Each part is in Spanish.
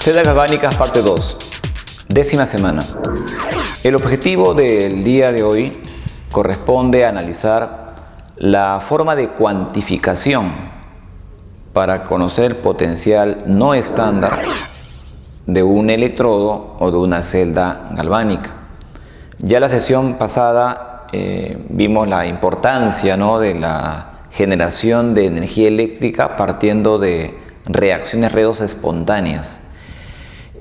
Celdas galvánicas parte 2, 10ª semana. El objetivo del día de hoy corresponde a analizar la forma de cuantificación para conocer el potencial no estándar de un electrodo o de una celda galvánica. Ya la sesión pasada vimos la importancia, ¿no?, de la generación de energía eléctrica partiendo de reacciones redox espontáneas,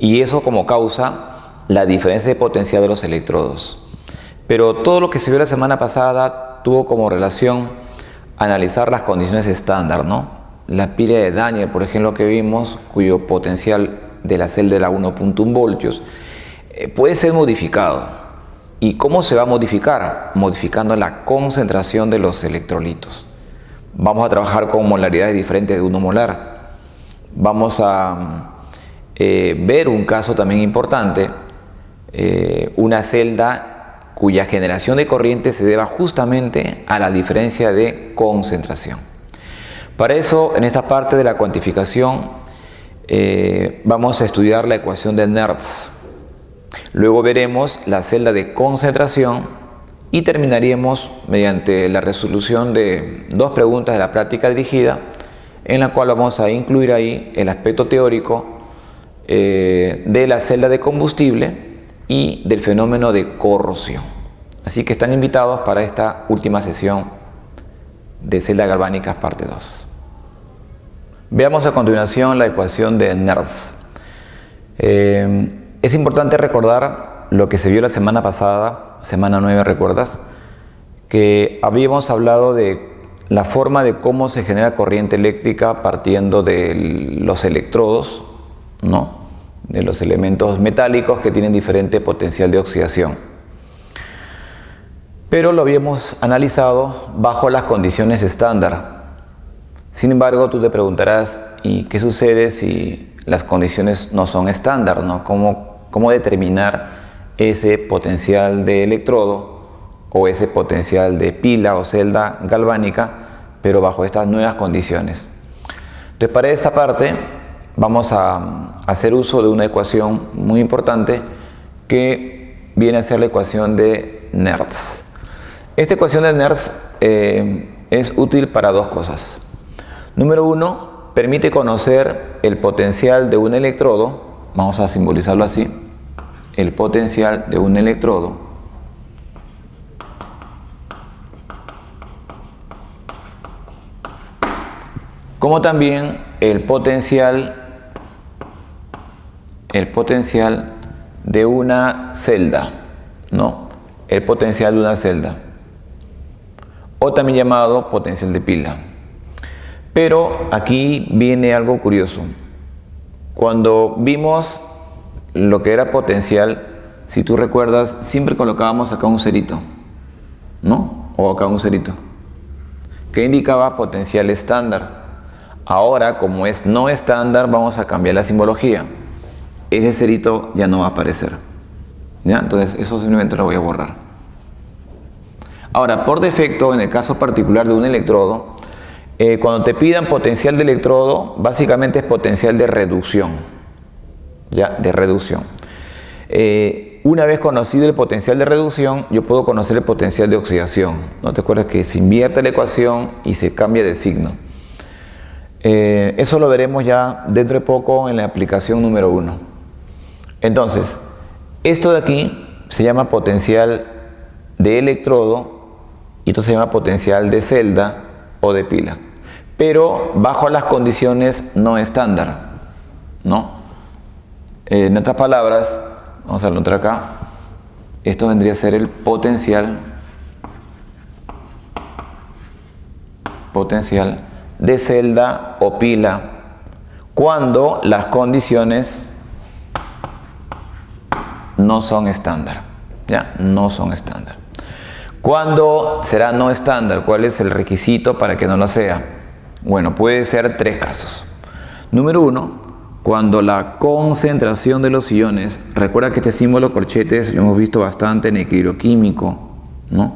y eso como causa la diferencia de potencial de los electrodos. Pero todo lo que se vio la semana pasada tuvo como relación analizar las condiciones estándar, ¿no? La pila de Daniell, por ejemplo, que vimos, cuyo potencial de la celda era 1.1 voltios, puede ser modificado. ¿Y cómo se va a modificar? Modificando la concentración de los electrolitos. Vamos a trabajar con molaridades diferentes de 1 molar. Vamos a ver un caso también importante, una celda cuya generación de corriente se deba justamente a la diferencia de concentración. Para eso, en esta parte de la cuantificación, vamos a estudiar la ecuación de Nernst. Luego veremos la celda de concentración y terminaríamos mediante la resolución de 2 preguntas de la práctica dirigida, en la cual vamos a incluir ahí el aspecto teórico de la celda de combustible y del fenómeno de corrosión. Así que están invitados para esta última sesión de celdas galvánicas parte 2. Veamos a continuación la ecuación de Nernst. Es importante recordar lo que se vio la semana pasada, semana 9, ¿recuerdas? Que habíamos hablado de la forma de cómo se genera corriente eléctrica partiendo de los electrodos, ¿no?, de los elementos metálicos que tienen diferente potencial de oxidación. Pero lo habíamos analizado bajo las condiciones estándar. Sin embargo, tú te preguntarás, ¿y qué sucede si las condiciones no son estándar, ¿no? ¿Cómo determinar ese potencial de electrodo o ese potencial de pila o celda galvánica, pero bajo estas nuevas condiciones? Entonces, para esta parte vamos a hacer uso de una ecuación muy importante que viene a ser la ecuación de Nernst. Esta ecuación de Nernst es útil para 2 cosas. Número 1, permite conocer el potencial de un electrodo. Vamos a simbolizarlo así: el potencial de un electrodo, como también el potencial de una celda, ¿no? El potencial de una celda, o también llamado potencial de pila. Pero aquí viene algo curioso. Cuando vimos lo que era potencial, si tú recuerdas, siempre colocábamos acá un cerito, ¿no? O acá un cerito, que indicaba potencial estándar. Ahora, como es no estándar, vamos a cambiar la simbología. Ese cerito ya no va a aparecer, ¿ya? Entonces, eso simplemente lo voy a borrar. Ahora, por defecto, en el caso particular de un electrodo, cuando te pidan potencial de electrodo, básicamente es potencial de reducción, ¿ya? De reducción. Una vez conocido el potencial de reducción, yo puedo conocer el potencial de oxidación. ¿No te acuerdas que se invierte la ecuación y se cambia de signo? Eso lo veremos ya dentro de poco en la aplicación número 1. Entonces, esto de aquí se llama potencial de electrodo y esto se llama potencial de celda o de pila, pero bajo las condiciones no estándar, ¿no? En otras palabras, vamos a anotar acá, esto vendría a ser el potencial de celda o pila cuando las condiciones no son estándar, ¿ya? No son estándar. ¿Cuándo será no estándar? ¿Cuál es el requisito para que no lo sea? Bueno, puede ser 3 casos. Número 1, cuando la concentración de los iones, recuerda que este símbolo corchetes lo hemos visto bastante en equilibrio químico, ¿no?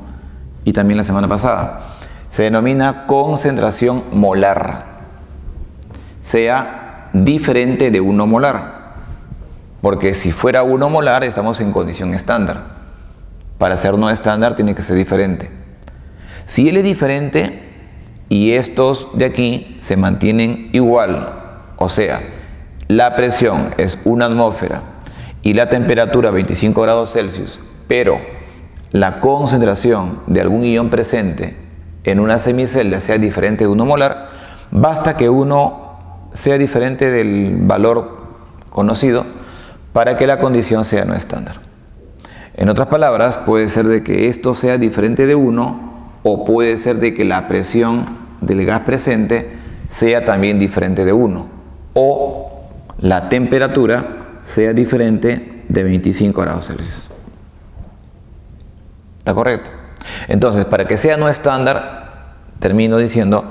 Y también la semana pasada. Se denomina concentración molar, sea diferente de 1 molar. porque si fuera 1 molar estamos en condición estándar. Para ser no estándar tiene que ser diferente. Si él es diferente y estos de aquí se mantienen igual, o sea, la presión es 1 atmósfera y la temperatura 25 grados Celsius, pero la concentración de algún ion presente en una semicelda sea diferente de 1 molar, basta que uno sea diferente del valor conocido para que la condición sea no estándar. En otras palabras, puede ser de que esto sea diferente de 1 o puede ser de que la presión del gas presente sea también diferente de 1 o la temperatura sea diferente de 25 grados Celsius. ¿Está correcto? Entonces, para que sea no estándar, termino diciendo,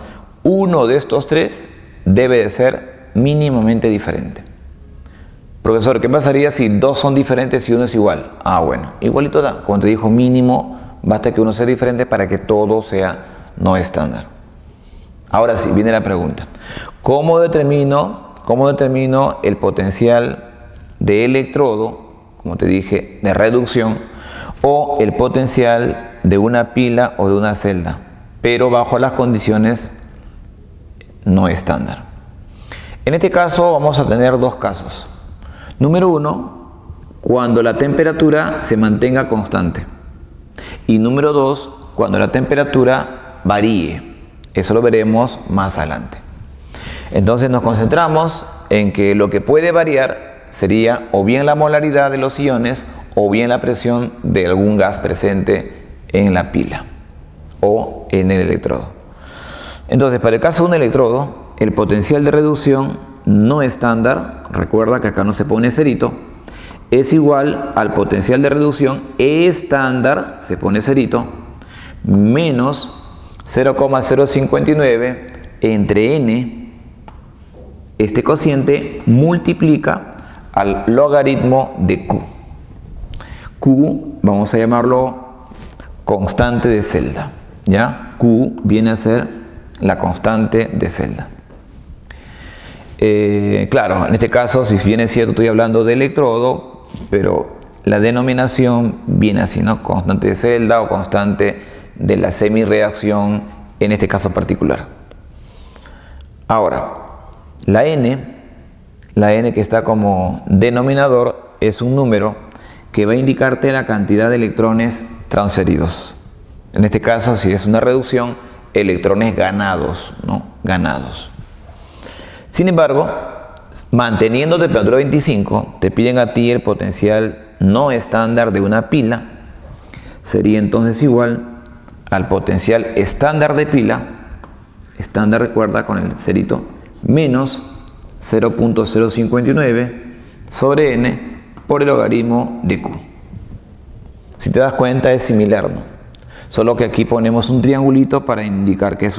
uno de estos tres debe de ser mínimamente diferente. Profesor, ¿qué pasaría si dos son diferentes y uno es igual? Ah, bueno, igualito da. Como te dijo, mínimo, basta que uno sea diferente para que todo sea no estándar. Ahora sí, viene la pregunta. ¿Cómo determino el potencial de electrodo, como te dije, de reducción, o el potencial de una pila o de una celda, pero bajo las condiciones no estándar? En este caso vamos a tener dos casos. Número 1, cuando la temperatura se mantenga constante. Y número 2, cuando la temperatura varíe. Eso lo veremos más adelante. Entonces nos concentramos en que lo que puede variar sería o bien la molaridad de los iones o bien la presión de algún gas presente en la pila o en el electrodo. Entonces, para el caso de un electrodo, el potencial de reducción no estándar, recuerda que acá no se pone cerito, es igual al potencial de reducción estándar, se pone cerito, menos 0,059 entre n, este cociente multiplica al logaritmo de Q. Q, vamos a llamarlo constante de celda, ¿ya? Q viene a ser la constante de celda. Claro, en este caso, si bien es cierto, estoy hablando de electrodo, pero la denominación viene así, ¿no? Constante de celda o constante de la semireacción, en este caso particular. Ahora, la n que está como denominador es un número que va a indicarte la cantidad de electrones transferidos. En este caso, si es una reducción, electrones ganados, ¿no? Ganados. Sin embargo, manteniendo temperatura 25, te piden a ti el potencial no estándar de una pila, sería entonces igual al potencial estándar de pila, estándar recuerda con el cerito, menos 0.059 sobre n por el logaritmo de Q. Si te das cuenta es similar, ¿no? Solo que aquí ponemos un triangulito para indicar que es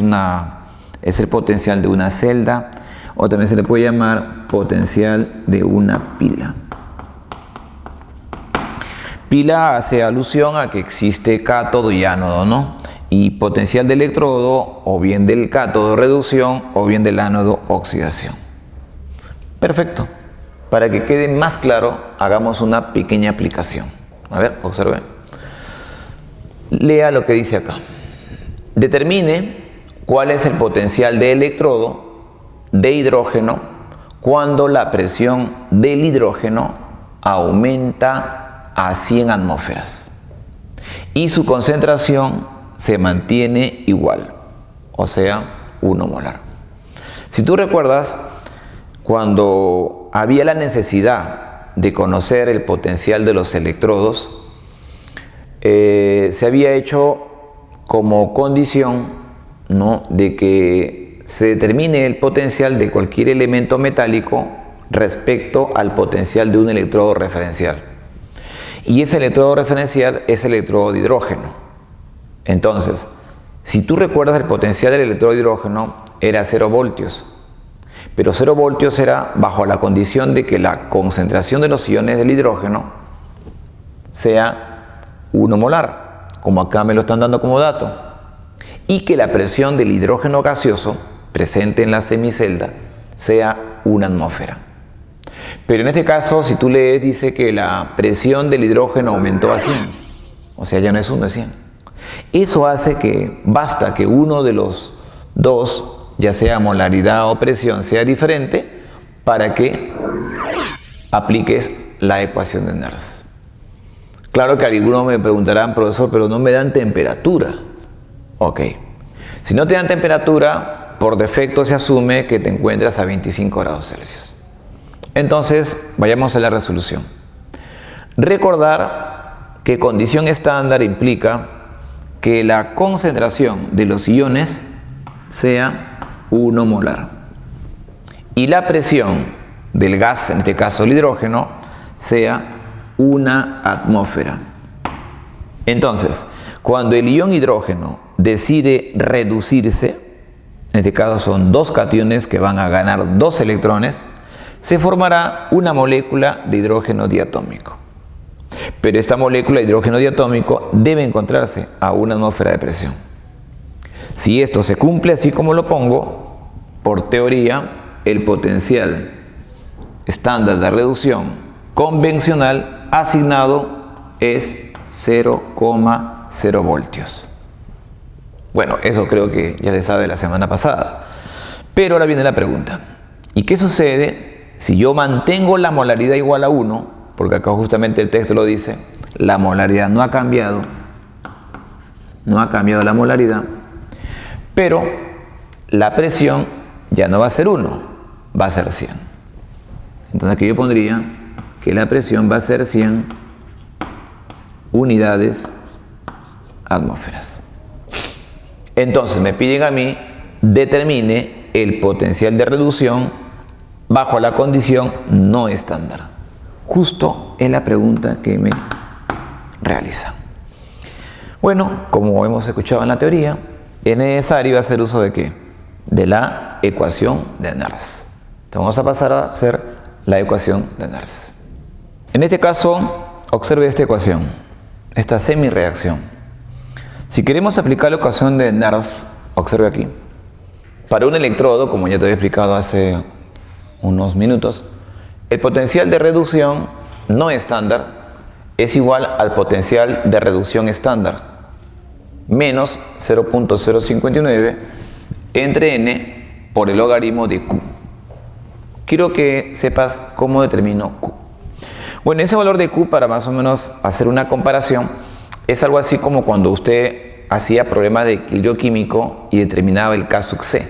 el potencial de una celda, o también se le puede llamar potencial de una pila. Pila hace alusión a que existe cátodo y ánodo, ¿no? Y potencial de electrodo, o bien del cátodo reducción, o bien del ánodo oxidación. Perfecto. Para que quede más claro, hagamos una pequeña aplicación. A ver, observe. Lea lo que dice acá. Determine cuál es el potencial de electrodo de hidrógeno cuando la presión del hidrógeno aumenta a 100 atmósferas y su concentración se mantiene igual, o sea, 1 molar. Si tú recuerdas, cuando había la necesidad de conocer el potencial de los electrodos, se había hecho como condición, ¿no?, de que se determine el potencial de cualquier elemento metálico respecto al potencial de un electrodo referencial. Y ese electrodo referencial es el electrodo de hidrógeno. Entonces, si tú recuerdas, el potencial del electrodo de hidrógeno era 0 voltios. Pero 0 voltios era bajo la condición de que la concentración de los iones del hidrógeno sea 1 molar, como acá me lo están dando como dato, y que la presión del hidrógeno gaseoso presente en la semicelda sea 1 atmósfera. Pero en este caso, si tú lees, dice que la presión del hidrógeno aumentó a 100. O sea, ya no es 1, es 100. Eso hace que basta que uno de los dos, ya sea molaridad o presión, sea diferente para que apliques la ecuación de Nernst. Claro que algunos me preguntarán, profesor, pero no me dan temperatura. Ok. Si no te dan temperatura, por defecto se asume que te encuentras a 25 grados Celsius. Entonces, vayamos a la resolución. Recordar que condición estándar implica que la concentración de los iones sea 1 molar y la presión del gas, en este caso el hidrógeno, sea 1 atmósfera. Entonces, cuando el ion hidrógeno decide reducirse, en este caso son 2 cationes que van a ganar 2 electrones, se formará una molécula de hidrógeno diatómico. Pero esta molécula de hidrógeno diatómico debe encontrarse a 1 atmósfera de presión. Si esto se cumple así como lo pongo, por teoría, el potencial estándar de reducción convencional asignado es 0,0 voltios. Bueno, eso creo que ya se sabe la semana pasada. Pero ahora viene la pregunta. ¿Y qué sucede si yo mantengo la molaridad igual a 1? Porque acá justamente el texto lo dice, la molaridad no ha cambiado la molaridad, pero la presión ya no va a ser 1, va a ser 100. Entonces aquí yo pondría que la presión va a ser 100 unidades atmósferas. Entonces me piden a mí determine el potencial de reducción bajo la condición no estándar. Justo es la pregunta que me realiza. Bueno, como hemos escuchado en la teoría, es necesario hacer uso de ¿qué? De la ecuación de Nernst. Entonces vamos a pasar a hacer la ecuación de Nernst. En este caso, observe esta ecuación, esta semirreacción. Si queremos aplicar la ecuación de Nernst, observe aquí. Para un electrodo, como ya te había explicado hace unos minutos, el potencial de reducción no estándar es igual al potencial de reducción estándar, menos 0.059 entre n por el logaritmo de Q. Quiero que sepas cómo determino Q. Bueno, ese valor de Q, para más o menos hacer una comparación, es algo así como cuando usted hacía problemas de equilibrio químico y determinaba el K sub C,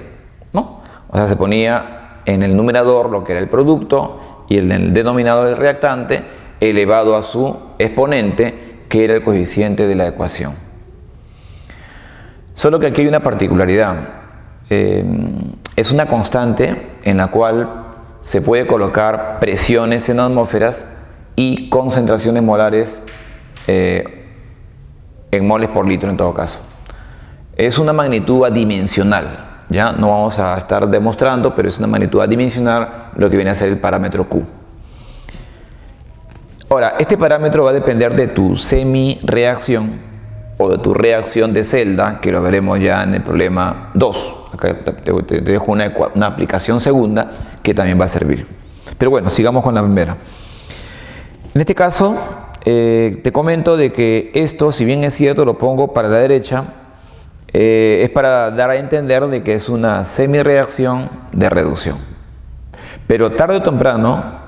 ¿no? O sea, se ponía en el numerador lo que era el producto y en el denominador el reactante elevado a su exponente, que era el coeficiente de la ecuación. Solo que aquí hay una particularidad. Es una constante en la cual se puede colocar presiones en atmósferas y concentraciones molares en moles por litro en todo caso. Es una magnitud adimensional. Ya no vamos a estar demostrando, pero es una magnitud adimensional lo que viene a ser el parámetro Q. Ahora, este parámetro va a depender de tu semi-reacción o de tu reacción de celda, que lo veremos ya en el problema 2. Acá te dejo una aplicación segunda que también va a servir. Pero bueno, sigamos con la primera. En este caso, te comento de que esto, si bien es cierto, lo pongo para la derecha, es para dar a entender de que es una semi-reacción de reducción. Pero tarde o temprano,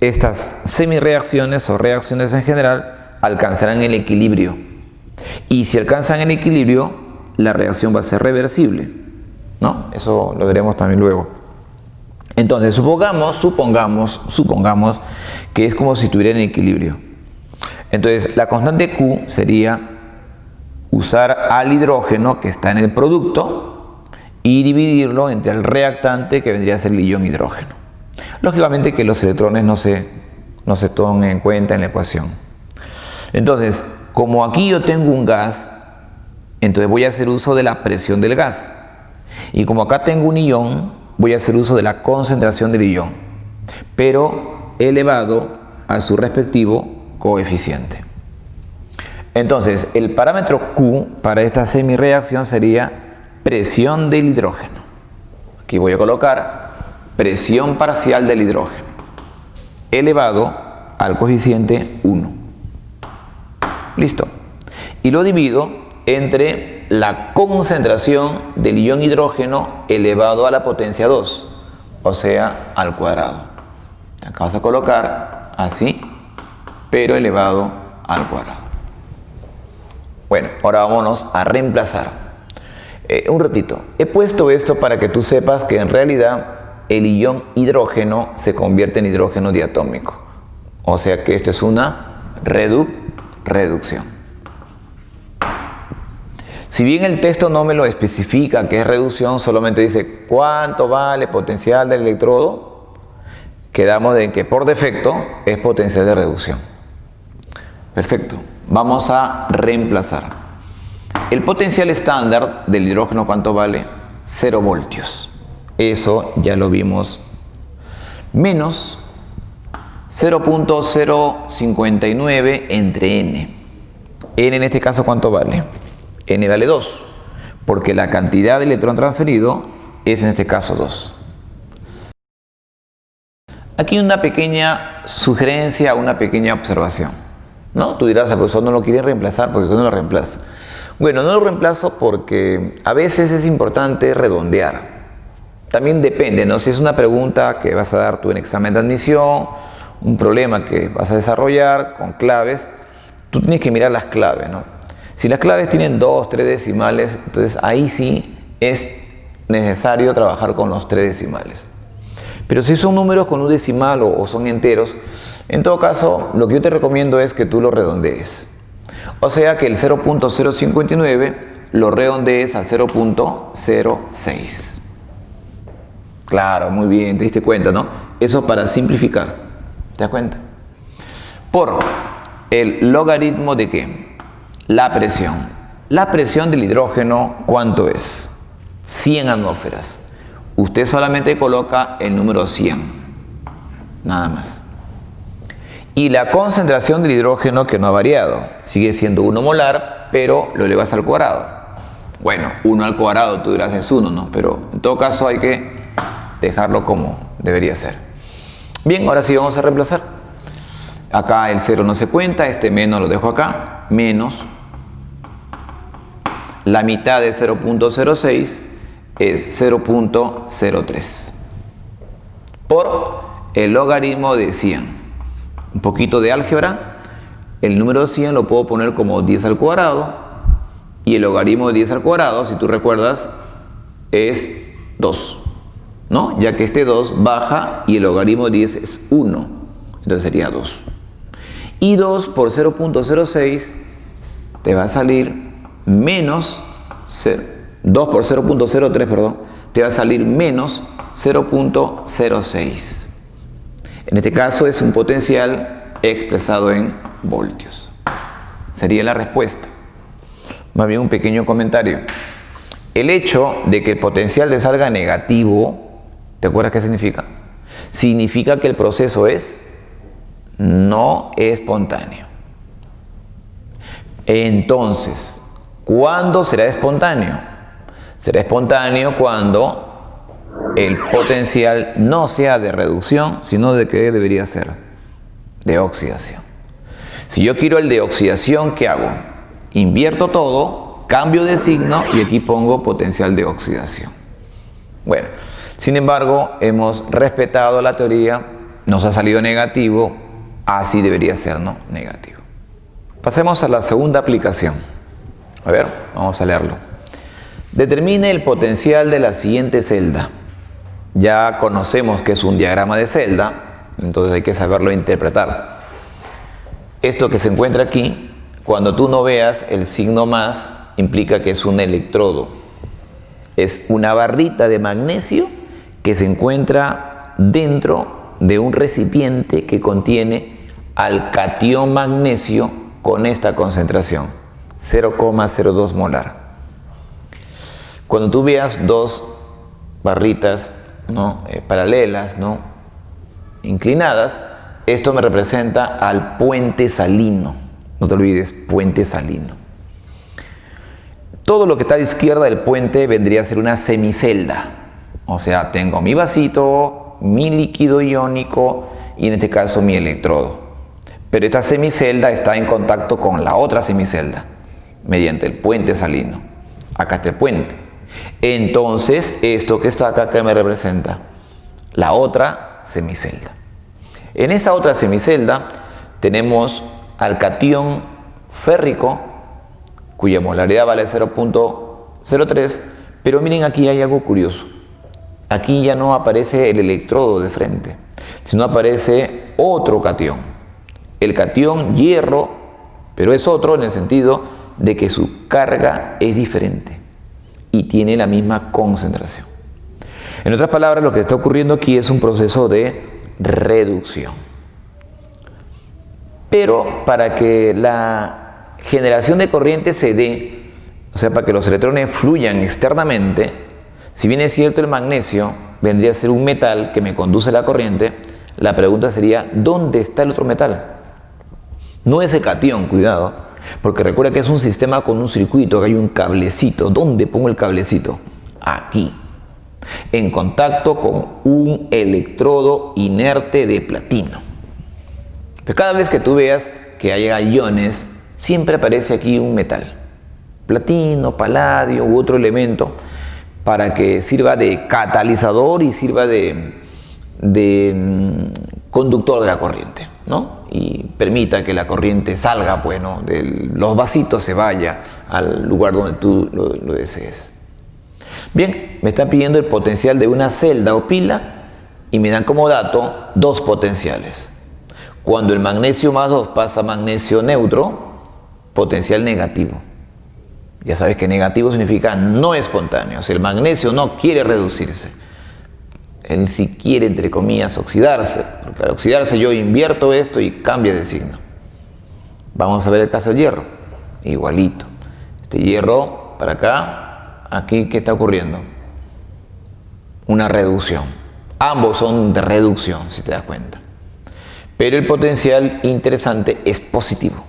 estas semi-reacciones o reacciones en general alcanzarán el equilibrio. Y si alcanzan el equilibrio, la reacción va a ser reversible, ¿no? Eso lo veremos también luego. Entonces, supongamos que es como si estuviera en equilibrio. Entonces, la constante Q sería usar al hidrógeno que está en el producto y dividirlo entre el reactante, que vendría a ser el ion hidrógeno. Lógicamente que los electrones no se toman en cuenta en la ecuación. Entonces, como aquí yo tengo un gas, entonces voy a hacer uso de la presión del gas. Y como acá tengo un ion, voy a hacer uso de la concentración del ion, pero elevado a su respectivo coeficiente. Entonces, el parámetro Q para esta semireacción sería presión del hidrógeno. Aquí voy a colocar presión parcial del hidrógeno. elevado al coeficiente 1. Listo. Y lo divido entre la concentración del ion hidrógeno elevado a la potencia 2, o sea, al cuadrado. Acá vas a colocar así, pero elevado al cuadrado. Bueno, ahora vámonos a reemplazar. Un ratito. He puesto esto para que tú sepas que en realidad el ion hidrógeno se convierte en hidrógeno diatómico. O sea que esto es una reducción. Si bien el texto no me lo especifica que es reducción, solamente dice cuánto vale potencial del electrodo, quedamos en que por defecto es potencial de reducción. Perfecto. Vamos a reemplazar. El potencial estándar del hidrógeno, ¿cuánto vale? 0 voltios. Eso ya lo vimos. Menos 0.059 entre N. N en este caso, ¿cuánto vale? N vale 2, porque la cantidad de electrón transferido es en este caso 2. Aquí una pequeña sugerencia, una pequeña observación, ¿no? Tú dirás, el profesor no lo quiere reemplazar, ¿porque no lo reemplaza? Bueno, no lo reemplazo porque a veces es importante redondear. También depende, ¿no? Si es una pregunta que vas a dar tú en examen de admisión, un problema que vas a desarrollar con claves, tú tienes que mirar las claves, ¿no? Si las claves tienen 2, 3 decimales, entonces ahí sí es necesario trabajar con los 3 decimales. Pero si son números con un decimal o son enteros, en todo caso, lo que yo te recomiendo es que tú lo redondees. O sea que el 0.059 lo redondees a 0.06. Claro, muy bien, te diste cuenta, ¿no? Eso para simplificar. ¿Te das cuenta? Por el logaritmo de ¿qué? La presión. La presión del hidrógeno, ¿cuánto es? 100 atmósferas. Usted solamente coloca el número 100. Nada más. Y la concentración del hidrógeno, que no ha variado, sigue siendo 1 molar, pero lo elevas al cuadrado. Bueno, 1 al cuadrado, tú dirás es 1, ¿no? Pero en todo caso hay que dejarlo como debería ser. Bien, ahora sí vamos a reemplazar. Acá el 0 no se cuenta, este menos lo dejo acá, menos la mitad de 0.06 es 0.03 por el logaritmo de 100. Un poquito de álgebra, el número 100 lo puedo poner como 10 al cuadrado y el logaritmo de 10 al cuadrado, si tú recuerdas, es 2, ¿no? Ya que este 2 baja y el logaritmo de 10 es 1, entonces sería 2. Y 2 por 0.06 te va a salir menos 2 por 0.03, perdón, te va a salir menos 0.06. En este caso es un potencial expresado en voltios. Sería la respuesta. Más bien un pequeño comentario. El hecho de que el potencial te salga negativo, ¿te acuerdas qué significa? Significa que el proceso es no espontáneo. Entonces, ¿cuándo será espontáneo? Será espontáneo cuando el potencial no sea de reducción, sino de que debería ser de oxidación. Si yo quiero el de oxidación, ¿qué hago? Invierto todo, cambio de signo y aquí pongo potencial de oxidación. Bueno, sin embargo, hemos respetado la teoría, nos ha salido negativo, así debería ser, ¿no? Negativo. Pasemos a la segunda aplicación. A ver, vamos a leerlo. Determine el potencial de la siguiente celda. Ya conocemos que es un diagrama de celda, entonces hay que saberlo interpretar. Esto que se encuentra aquí, cuando tú no veas el signo más, implica que es un electrodo. Es una barrita de magnesio que se encuentra dentro de un recipiente que contiene al catión magnesio con esta concentración, 0,02 molar. Cuando tú veas dos barritas, ¿no? Paralelas, ¿no? Inclinadas, esto me representa al puente salino. No te olvides, puente salino. Todo lo que está a la izquierda del puente vendría a ser una semicelda. O sea, tengo mi vasito, mi líquido iónico y en este caso mi electrodo. Pero esta semicelda está en contacto con la otra semicelda mediante el puente salino. Acá está el puente. Entonces, esto que está acá, ¿qué me representa? La otra semicelda. En esa otra semicelda tenemos al catión férrico, cuya molaridad vale 0.03, pero miren, aquí hay algo curioso. Aquí ya no aparece el electrodo de frente, sino aparece otro catión. El catión hierro, pero es otro en el sentido de que su carga es diferente y tiene la misma concentración. En otras palabras, lo que está ocurriendo aquí es un proceso de reducción. Pero para que la generación de corriente se dé, o sea, para que los electrones fluyan externamente, si bien es cierto el magnesio vendría a ser un metal que me conduce la corriente, la pregunta sería, ¿dónde está el otro metal? No ese catión, cuidado, porque recuerda que es un sistema con un circuito, que hay un cablecito. ¿Dónde pongo el cablecito? Aquí, en contacto con un electrodo inerte de platino. Entonces, cada vez que tú veas que haya iones, siempre aparece aquí un metal, platino, paladio u otro elemento, para que sirva de catalizador y sirva de conductor de la corriente, ¿no? Y permita que la corriente salga, bueno, de los vasitos, se vaya al lugar donde tú lo desees. Bien, me están pidiendo el potencial de una celda o pila y me dan como dato dos potenciales. Cuando el magnesio más 2 pasa a magnesio neutro, potencial negativo. Ya sabes que negativo significa no espontáneo. O sea, el magnesio no quiere reducirse. Él sí quiere, entre comillas, oxidarse, porque al oxidarse yo invierto esto y cambia de signo. Vamos a ver el caso del hierro. Igualito. Este hierro para acá, aquí, ¿qué está ocurriendo? Una reducción. Ambos son de reducción, si te das cuenta. Pero el potencial interesante es positivo.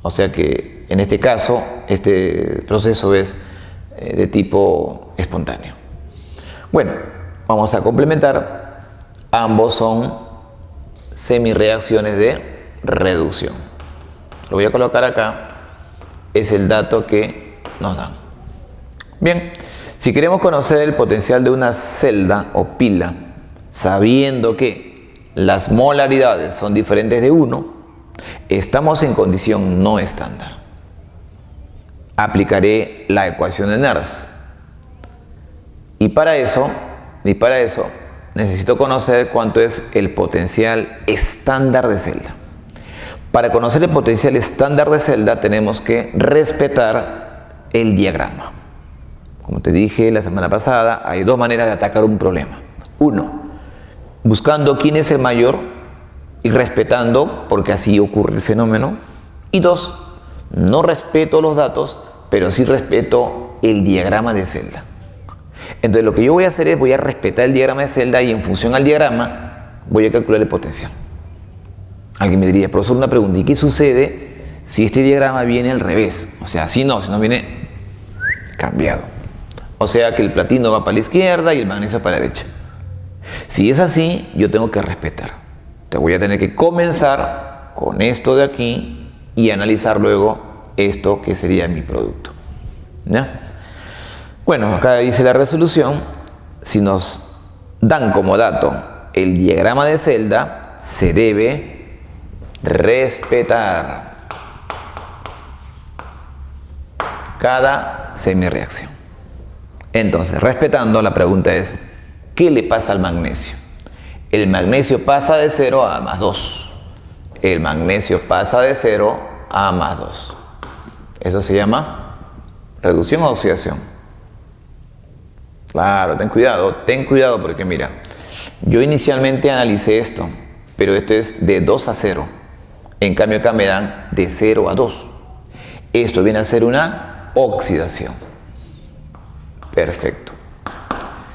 O sea que en este caso, este proceso es de tipo espontáneo. Bueno, vamos a complementar. Ambos son semireacciones de reducción. Lo voy a colocar acá. Es el dato que nos dan. Bien, si queremos conocer el potencial de una celda o pila, sabiendo que las molaridades son diferentes de 1, estamos en condición no estándar. Aplicaré la ecuación de Nernst. Y para eso necesito conocer cuánto es el potencial estándar de celda. Para conocer el potencial estándar de celda tenemos que respetar el diagrama. Como te dije la semana pasada, hay dos maneras de atacar un problema. Uno, buscando quién es el mayor y respetando, porque así ocurre el fenómeno. Y dos, no respeto los datos, pero sí respeto el diagrama de celda. Entonces lo que yo voy a hacer es, voy a respetar el diagrama de celda y en función al diagrama voy a calcular el potencial. Alguien me diría, profesor, una pregunta, ¿y qué sucede si este diagrama viene al revés? O sea, si no viene cambiado. O sea que el platino va para la izquierda y el magnesio para la derecha. Si es así, yo tengo que respetar. Te voy a tener que comenzar con esto de aquí y analizar luego esto que sería mi producto. ¿Ya? Bueno, acá dice la resolución. Si nos dan como dato el diagrama de celda, se debe respetar cada semireacción. Entonces, respetando, la pregunta es, ¿qué le pasa al magnesio? El magnesio pasa de 0 a más 2. El magnesio pasa de 0 a más 2. Eso se llama reducción o oxidación. Claro, ten cuidado porque mira, yo inicialmente analicé esto, pero esto es de 2 a 0. En cambio acá me dan de 0 a 2. Esto viene a ser una oxidación. Perfecto.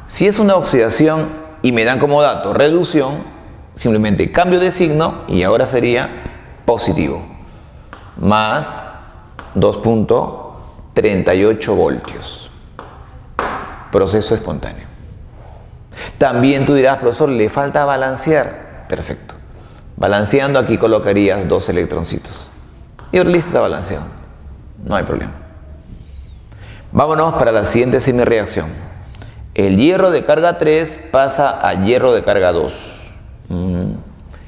Si es una oxidación y me dan como dato reducción, simplemente cambio de signo y ahora sería positivo. Más 2.38 voltios. Proceso espontáneo. También tú dirás, profesor, le falta balancear. Perfecto. Balanceando, aquí colocarías 2 electroncitos. Y listo, está balanceado. No hay problema. Vámonos para la siguiente semireacción. El hierro de carga 3 pasa a hierro de carga 2.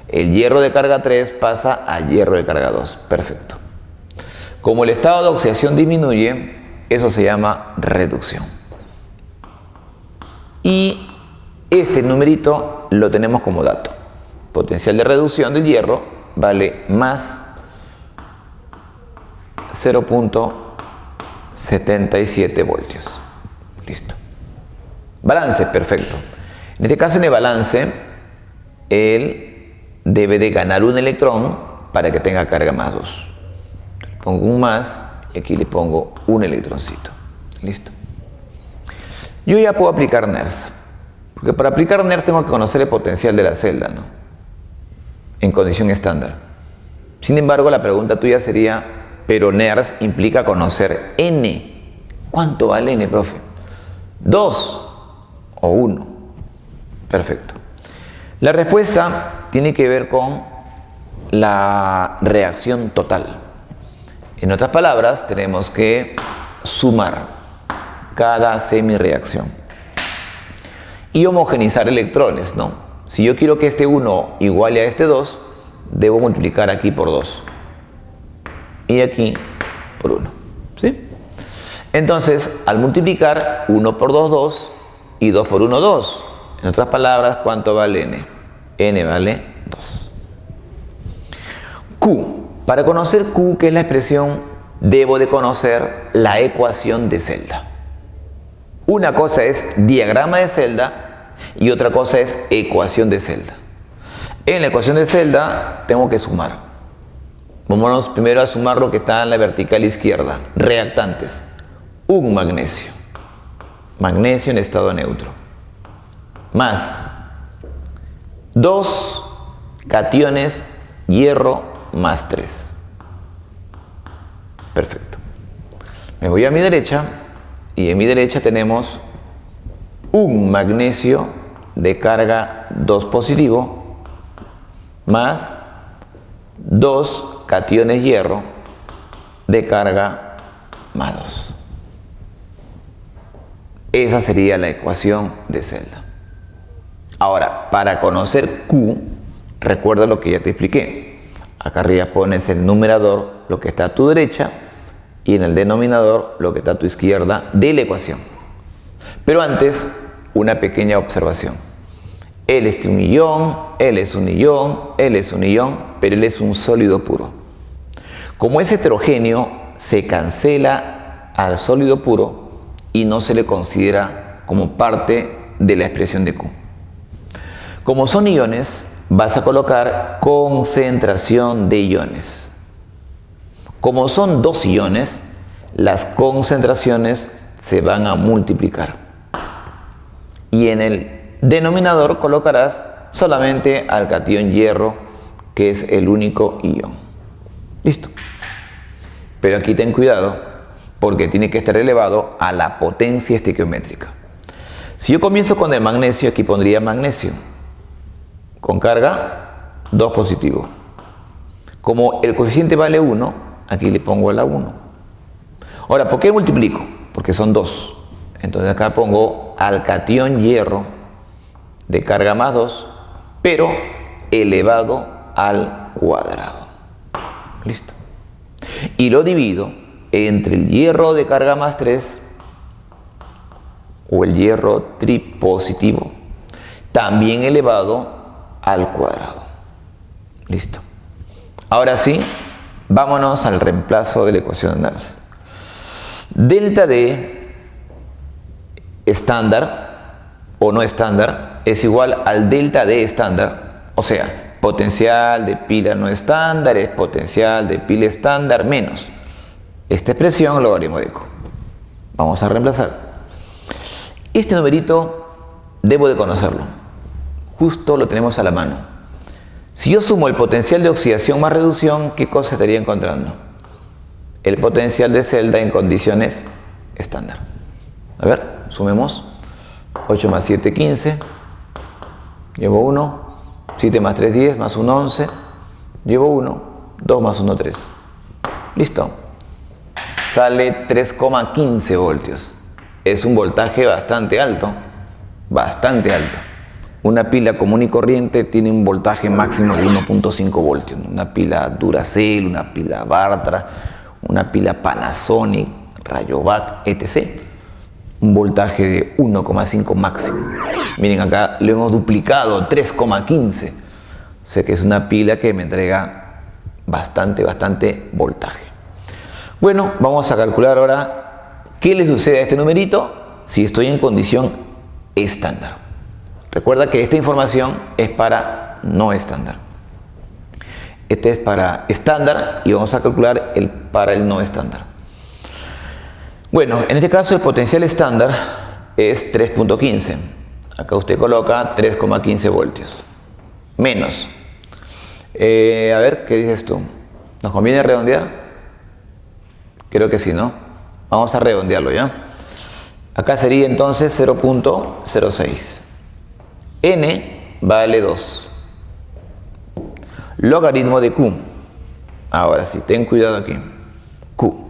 El hierro de carga 3 pasa a hierro de carga 2. Perfecto. Como el estado de oxidación disminuye, eso se llama reducción. Y este numerito lo tenemos como dato. Potencial de reducción del hierro vale más 0.77 voltios. Listo. Balance, perfecto. En este caso, en el balance, él debe de ganar un electrón para que tenga carga más 2. Le pongo un más y aquí le pongo un electroncito. Listo. Yo ya puedo aplicar NERS. Porque para aplicar NERS tengo que conocer el potencial de la celda, ¿no? En condición estándar. Sin embargo, la pregunta tuya sería, pero NERS implica conocer N. ¿Cuánto vale N, profe? 2 o 1. Perfecto. La respuesta tiene que ver con la reacción total. En otras palabras, tenemos que sumar cada semireacción y homogeneizar electrones, ¿no? Si yo quiero que este 1 iguale a este 2, debo multiplicar aquí por 2 y aquí por 1, ¿sí? Entonces, al multiplicar 1 por 2, 2 y 2 por 1, 2. En otras palabras, ¿cuánto vale N? N vale 2. Q. Para conocer Q, que es la expresión, debo de conocer la ecuación de celda. Una cosa es diagrama de celda y otra cosa es ecuación de celda. En la ecuación de celda tengo que sumar. Vámonos primero a sumar lo que está en la vertical izquierda. Reactantes. Un magnesio. Magnesio en estado neutro. Más 2 cationes hierro más 3. Perfecto. Me voy a mi derecha y en mi derecha tenemos un magnesio de carga 2 positivo más 2 cationes hierro de carga más 2. Esa sería la ecuación de celda. Ahora, para conocer Q, recuerda lo que ya te expliqué. Acá arriba pones el numerador, lo que está a tu derecha, y en el denominador, lo que está a tu izquierda de la ecuación. Pero antes, una pequeña observación. Él es un ion, él es un ion, él es un ion, pero él es un sólido puro. Como es heterogéneo, se cancela al sólido puro y no se le considera como parte de la expresión de Q. Como son iones, vas a colocar concentración de iones. Como son 2 iones, las concentraciones se van a multiplicar. Y en el denominador colocarás solamente al catión hierro, que es el único ion. Listo. Pero aquí ten cuidado, porque tiene que estar elevado a la potencia estequiométrica. Si yo comienzo con el magnesio, aquí pondría magnesio, con carga 2 positivo. Como el coeficiente vale 1, aquí le pongo la 1. Ahora, ¿por qué multiplico? Porque son 2. Entonces acá pongo al catión hierro de carga más 2, pero elevado al cuadrado. Listo. Y lo divido entre el hierro de carga más 3 o el hierro tripositivo, también elevado al cuadrado. Listo. Ahora sí, vámonos al reemplazo de la ecuación de NERS. Delta D estándar o no estándar es igual al delta D estándar, o sea, potencial de pila no estándar es potencial de pila estándar menos esta expresión logaritmo de Q. Vamos a reemplazar. Este numerito debo de conocerlo. Justo lo tenemos a la mano. Si yo sumo el potencial de oxidación más reducción, ¿qué cosa estaría encontrando? El potencial de celda en condiciones estándar. A ver, sumemos. 8 más 7, 15. Llevo 1. 7 más 3, 10, más 1, 11. Llevo 1, 2 más 1, 3. Listo. Sale 3,15 voltios. Es un voltaje bastante alto. Bastante alto. Una pila común y corriente tiene un voltaje máximo de 1,5 voltios. Una pila Duracell, una pila Bartra, una pila Panasonic, Rayovac, etc. Un voltaje de 1,5 máximo. Miren, acá lo hemos duplicado, 3,15. O sea que es una pila que me entrega bastante voltaje. Bueno, vamos a calcular ahora qué le sucede a este numerito si estoy en condición estándar. Recuerda que esta información es para no estándar. Este es para estándar y vamos a calcular para el no estándar. Bueno, en este caso el potencial estándar es 3,15. Acá usted coloca 3,15 voltios. Menos. A ver, ¿qué dices tú? ¿Nos conviene redondear? Creo que sí, ¿no? Vamos a redondearlo, ¿ya? Acá sería entonces 0,06. N vale 2. Logaritmo de Q. Ahora sí, ten cuidado aquí. Q.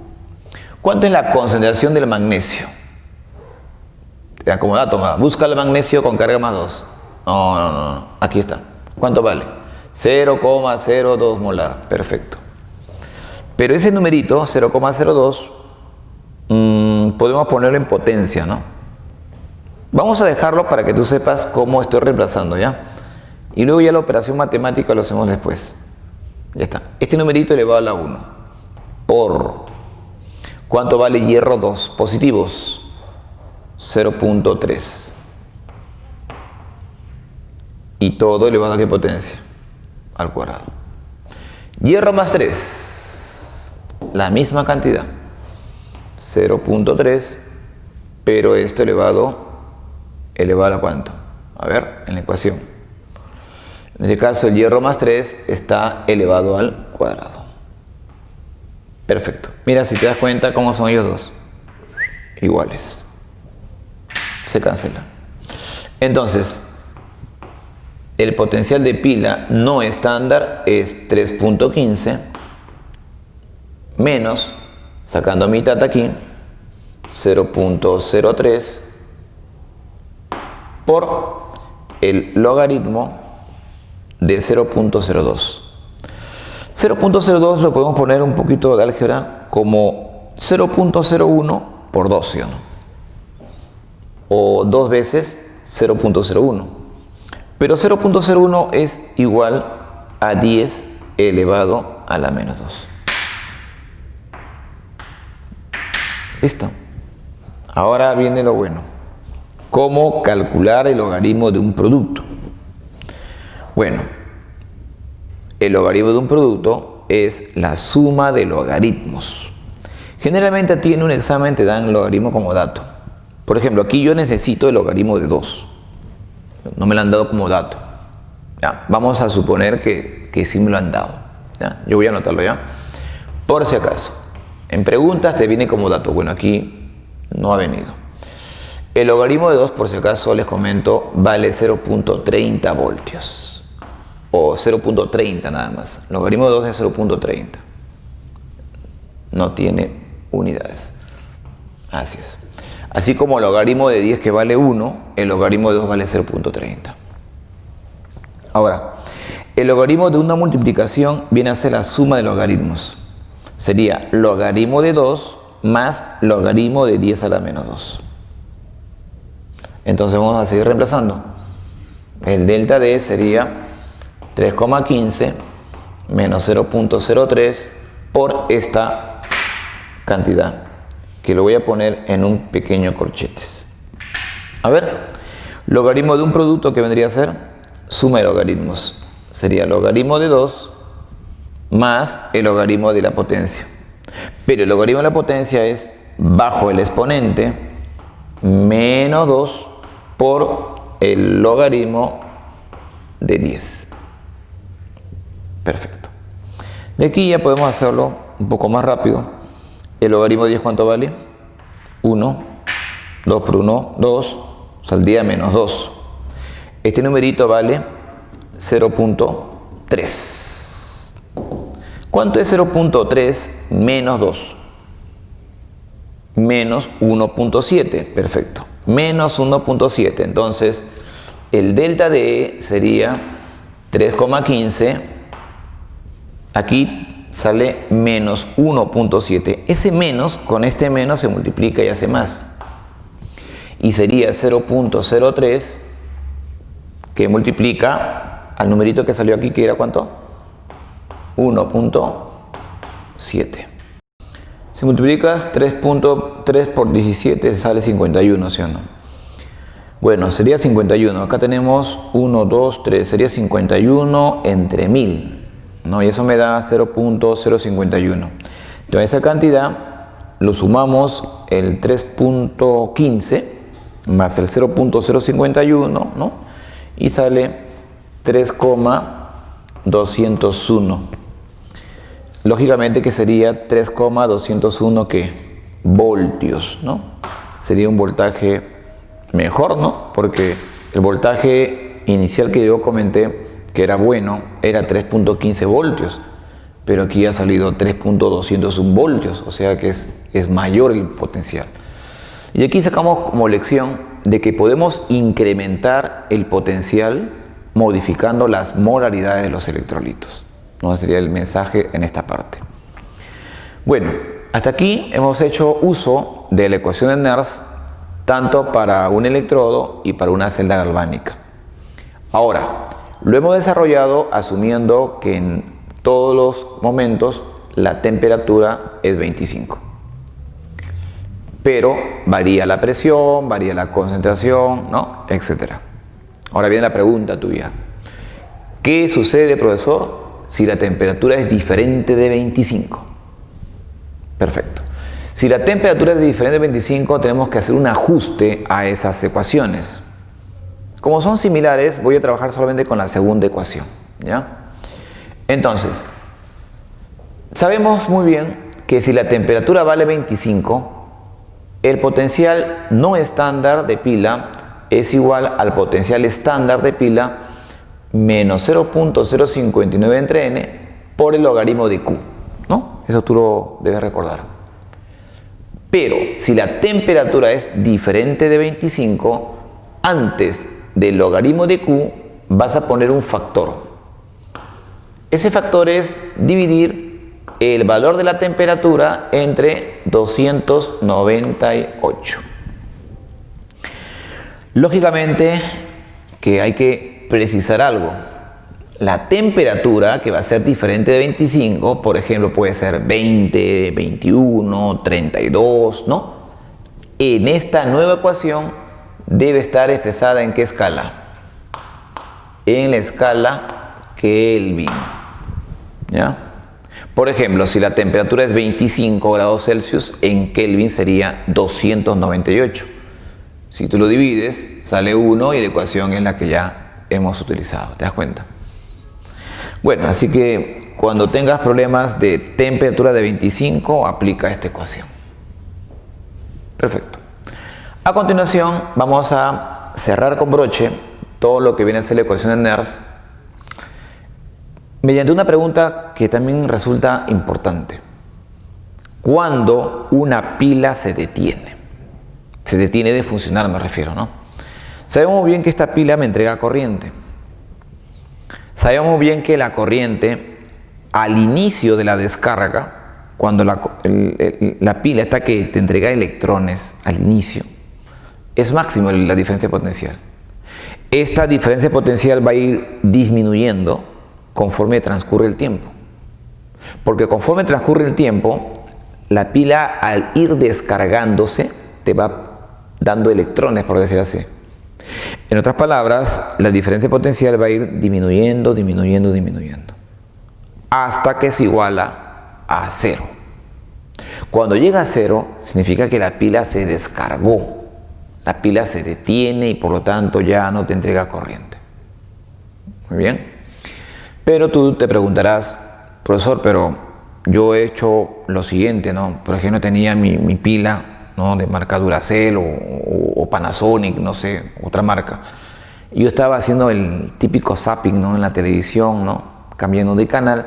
¿Cuánto es la concentración del magnesio? Te dan como dato, busca el magnesio con carga más 2. No. Aquí está. ¿Cuánto vale? 0,02 molar. Perfecto. Pero ese numerito, 0,02, podemos ponerlo en potencia, ¿no? Vamos a dejarlo para que tú sepas cómo estoy reemplazando, ¿ya? Y luego ya la operación matemática lo hacemos después. Ya está. Este numerito elevado a la 1 por... ¿Cuánto vale hierro 2? Positivos. 0,3. Y todo elevado a qué potencia? Al cuadrado. Hierro más 3. La misma cantidad. 0,3. Pero esto elevado a ¿cuánto? A ver, en la ecuación. En este caso el hierro más 3 está elevado al cuadrado. Perfecto. Mira, si te das cuenta cómo son ellos dos. Iguales. Se cancela. Entonces, el potencial de pila no estándar es 3,15 menos, sacando mitad aquí, 0,03 por el logaritmo de 0,02. 0,02 lo podemos poner un poquito de álgebra como 0,01 por 12, ¿no? O 2 veces 0,01. Pero 0,01 es igual a 10 elevado a la menos 2. Listo. Ahora viene lo bueno. ¿Cómo calcular el logaritmo de un producto? Bueno, el logaritmo de un producto es la suma de logaritmos. Generalmente a ti en un examen te dan logaritmo como dato. Por ejemplo, aquí yo necesito el logaritmo de 2. No me lo han dado como dato. Ya, vamos a suponer que sí me lo han dado. ¿Ya? Yo voy a anotarlo ya. Por si acaso. En preguntas te viene como dato. Bueno, aquí no ha venido. El logaritmo de 2, por si acaso, les comento, vale 0,30 voltios. O 0,30 nada más. El logaritmo de 2 es 0,30. No tiene unidades. Así es. Así como el logaritmo de 10 que vale 1, el logaritmo de 2 vale 0,30. Ahora, el logaritmo de una multiplicación viene a ser la suma de logaritmos. Sería logaritmo de 2 más logaritmo de 10 a la menos 2. Entonces vamos a seguir reemplazando. El delta D sería 3,15 menos 0,03 por esta cantidad, que lo voy a poner en un pequeño corchetes. A ver, logaritmo de un producto que vendría a ser suma de logaritmos. Sería logaritmo de 2 más el logaritmo de la potencia. Pero el logaritmo de la potencia es bajo el exponente menos 2 por el logaritmo de 10. Perfecto. De aquí ya podemos hacerlo un poco más rápido. El logaritmo de 10, ¿cuánto vale? 1. 2 por 1, 2. Saldría menos 2. Este numerito vale 0.3. ¿Cuánto es 0.3 menos 2? Menos 1.7, perfecto. Menos 1.7, entonces el delta de E sería 3,15. Aquí sale menos 1.7. Ese menos con este menos se multiplica y hace más. Y sería 0.03 que multiplica al numerito que salió aquí, que era ¿cuánto? 1.7. Si multiplicas 3.3 por 17 sale 51, ¿sí o no? Bueno, sería 51. Acá tenemos 1, 2, 3. Sería 51 entre 1000, ¿no? Y eso me da 0.051. Entonces esa cantidad lo sumamos el 3.15 más el 0.051, ¿no? Y sale 3,201. Lógicamente que sería 3,201 ¿qué? Voltios, ¿no? Sería un voltaje mejor, ¿no? Porque el voltaje inicial que yo comenté que era bueno era 3.15 voltios, pero aquí ha salido 3.201 voltios, o sea que es mayor el potencial. Y aquí sacamos como lección de que podemos incrementar el potencial modificando las molaridades de los electrolitos. ¿No? Sería el mensaje en esta parte. Bueno, hasta aquí hemos hecho uso de la ecuación de Nernst tanto para un electrodo y para una celda galvánica. Ahora, lo hemos desarrollado asumiendo que en todos los momentos la temperatura es 25. Pero varía la presión, varía la concentración, ¿no? Etcétera. Ahora viene la pregunta tuya. ¿Qué sucede, profesor, si la temperatura es diferente de 25? Perfecto. Si la temperatura es diferente de 25, tenemos que hacer un ajuste a esas ecuaciones. Como son similares, voy a trabajar solamente con la segunda ecuación, ¿ya? Entonces, sabemos muy bien que si la temperatura vale 25, el potencial no estándar de pila es igual al potencial estándar de pila menos 0.059 entre n por el logaritmo de Q, ¿no? Eso tú lo debes recordar. Pero si la temperatura es diferente de 25, antes del logaritmo de Q vas a poner un factor. Ese factor es dividir el valor de la temperatura entre 298. Lógicamente que hay que precisar algo. La temperatura que va a ser diferente de 25, por ejemplo, puede ser 20, 21, 32, ¿no? En esta nueva ecuación debe estar expresada ¿en qué escala? En la escala Kelvin, ¿ya? Por ejemplo, si la temperatura es 25 grados Celsius, en Kelvin sería 298. Si tú lo divides, sale 1 y la ecuación es la que ya hemos utilizado, ¿te das cuenta? Bueno, así que cuando tengas problemas de temperatura de 25, aplica esta ecuación. Perfecto. A continuación, vamos a cerrar con broche todo lo que viene a ser la ecuación de Nernst mediante una pregunta que también resulta importante. ¿Cuándo una pila se detiene? Se detiene de funcionar, me refiero, ¿no? Sabemos bien que esta pila me entrega corriente. Sabemos bien que la corriente al inicio de la descarga, cuando la pila está que te entrega electrones al inicio, es máximo la diferencia potencial. Esta diferencia potencial va a ir disminuyendo conforme transcurre el tiempo. Porque conforme transcurre el tiempo, la pila al ir descargándose te va dando electrones, por decir así. En otras palabras, la diferencia potencial va a ir disminuyendo, disminuyendo, disminuyendo, hasta que se iguala a cero. Cuando llega a cero, significa que la pila se descargó, la pila se detiene y por lo tanto ya no te entrega corriente. Muy bien. Pero tú te preguntarás, profesor, pero yo he hecho lo siguiente, ¿no? Por ejemplo, tenía mi pila, ¿no?, de marca Duracell o Panasonic, no sé, otra marca. Yo estaba haciendo el típico zapping, ¿no? En la televisión, ¿no? Cambiando de canal,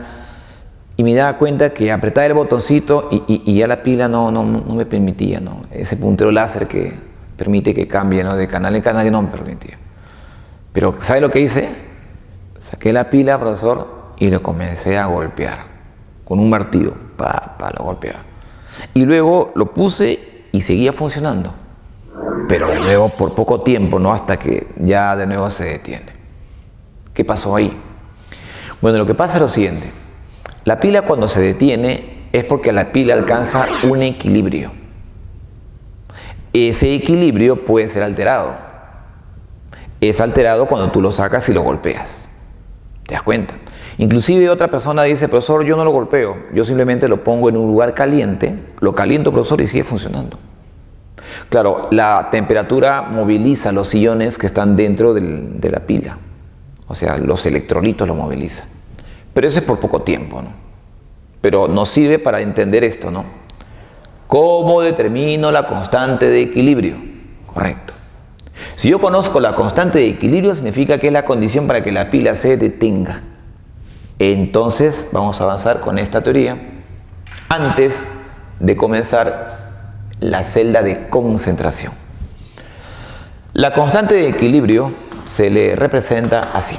y me daba cuenta que apretaba el botoncito y ya la pila no me permitía, ¿no? Ese puntero láser que permite que cambie, ¿no? De canal en canal, y no me permitía. Pero ¿sabe lo que hice? Saqué la pila, profesor, y lo comencé a golpear con un martillo. Lo golpeaba. Y luego lo puse y seguía funcionando. Pero de nuevo por poco tiempo, ¿no? Hasta que ya de nuevo se detiene. ¿Qué pasó ahí? Bueno, lo que pasa es lo siguiente. La pila, cuando se detiene, es porque la pila alcanza un equilibrio. Ese equilibrio puede ser alterado. Es alterado cuando tú lo sacas y lo golpeas. ¿Te das cuenta? Inclusive otra persona dice, profesor, yo no lo golpeo, yo simplemente lo pongo en un lugar caliente, lo caliento, profesor, y sigue funcionando. Claro, la temperatura moviliza los iones que están dentro de la pila. O sea, los electrolitos lo moviliza. Pero eso es por poco tiempo, ¿no? Pero nos sirve para entender esto, ¿no? ¿Cómo determino la constante de equilibrio? Correcto. Si yo conozco la constante de equilibrio, significa que es la condición para que la pila se detenga. Entonces, vamos a avanzar con esta teoría antes de comenzar la celda de concentración. La constante de equilibrio se le representa así.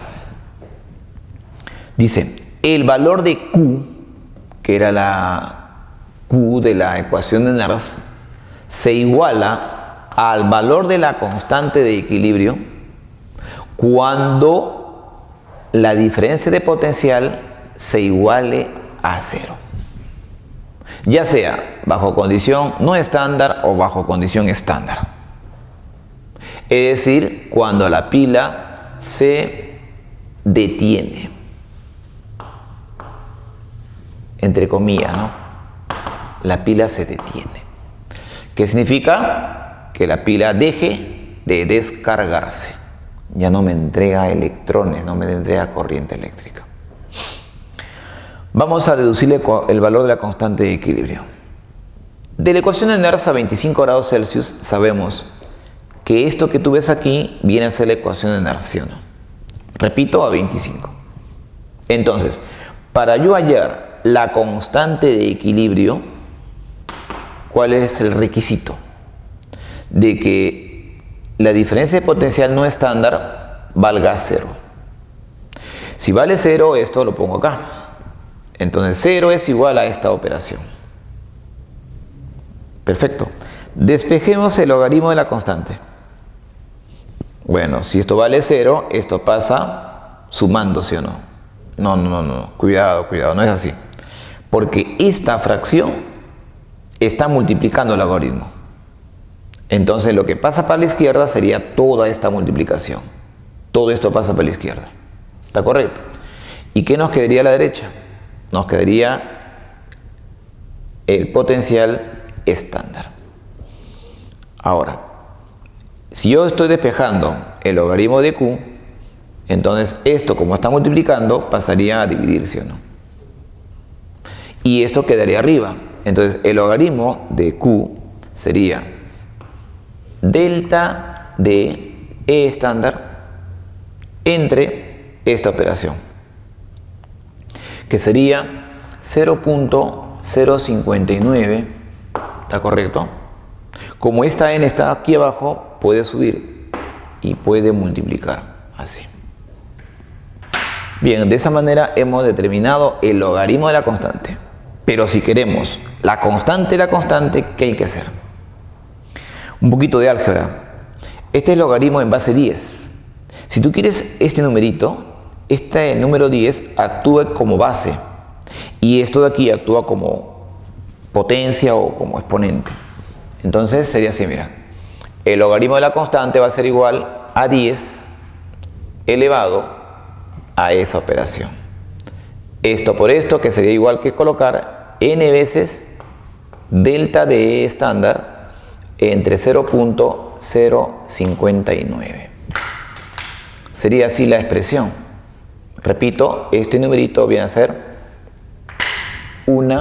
Dice, el valor de Q, que era la Q de la ecuación de Nernst, se iguala al valor de la constante de equilibrio cuando la diferencia de potencial se iguale a cero. Ya sea bajo condición no estándar o bajo condición estándar. Es decir, cuando la pila se detiene. Entre comillas, ¿no? La pila se detiene. ¿Qué significa? Que la pila deje de descargarse. Ya no me entrega electrones, no me entrega corriente eléctrica. Vamos a deducirle el valor de la constante de equilibrio. De la ecuación de Nernst a 25 grados Celsius sabemos que esto que tú ves aquí viene a ser la ecuación de Nernst, ¿sí o no? Repito, a 25. Entonces, para yo hallar la constante de equilibrio, ¿cuál es el requisito? De que la diferencia de potencial no estándar valga 0. Si vale 0, esto lo pongo acá. Entonces 0 es igual a esta operación. Perfecto. Despejemos el logaritmo de la constante. Bueno, si esto vale 0, esto pasa sumando, ¿sí o no? No. Cuidado, no es así. Porque esta fracción está multiplicando el logaritmo. Entonces lo que pasa para la izquierda sería toda esta multiplicación. Todo esto pasa para la izquierda. ¿Está correcto? ¿Y qué nos quedaría a la derecha? Nos quedaría el potencial estándar. Ahora, si yo estoy despejando el logaritmo de Q, entonces esto, como está multiplicando, pasaría a dividirse, ¿o no? Y esto quedaría arriba. Entonces el logaritmo de Q sería delta de E estándar entre esta operación, que sería 0.059, ¿está correcto? Como esta n está aquí abajo, puede subir y puede multiplicar, así. Bien, de esa manera hemos determinado el logaritmo de la constante. Pero si queremos la constante, ¿qué hay que hacer? Un poquito de álgebra. Este es el logaritmo en base 10. Si tú quieres este numerito, este número 10 actúa como base. Y esto de aquí actúa como potencia o como exponente. Entonces sería así, mira. El logaritmo de la constante va a ser igual a 10 elevado a esa operación. Esto por esto, que sería igual que colocar n veces delta de E estándar entre 0.059. Sería así la expresión. Repito, este numerito viene a ser un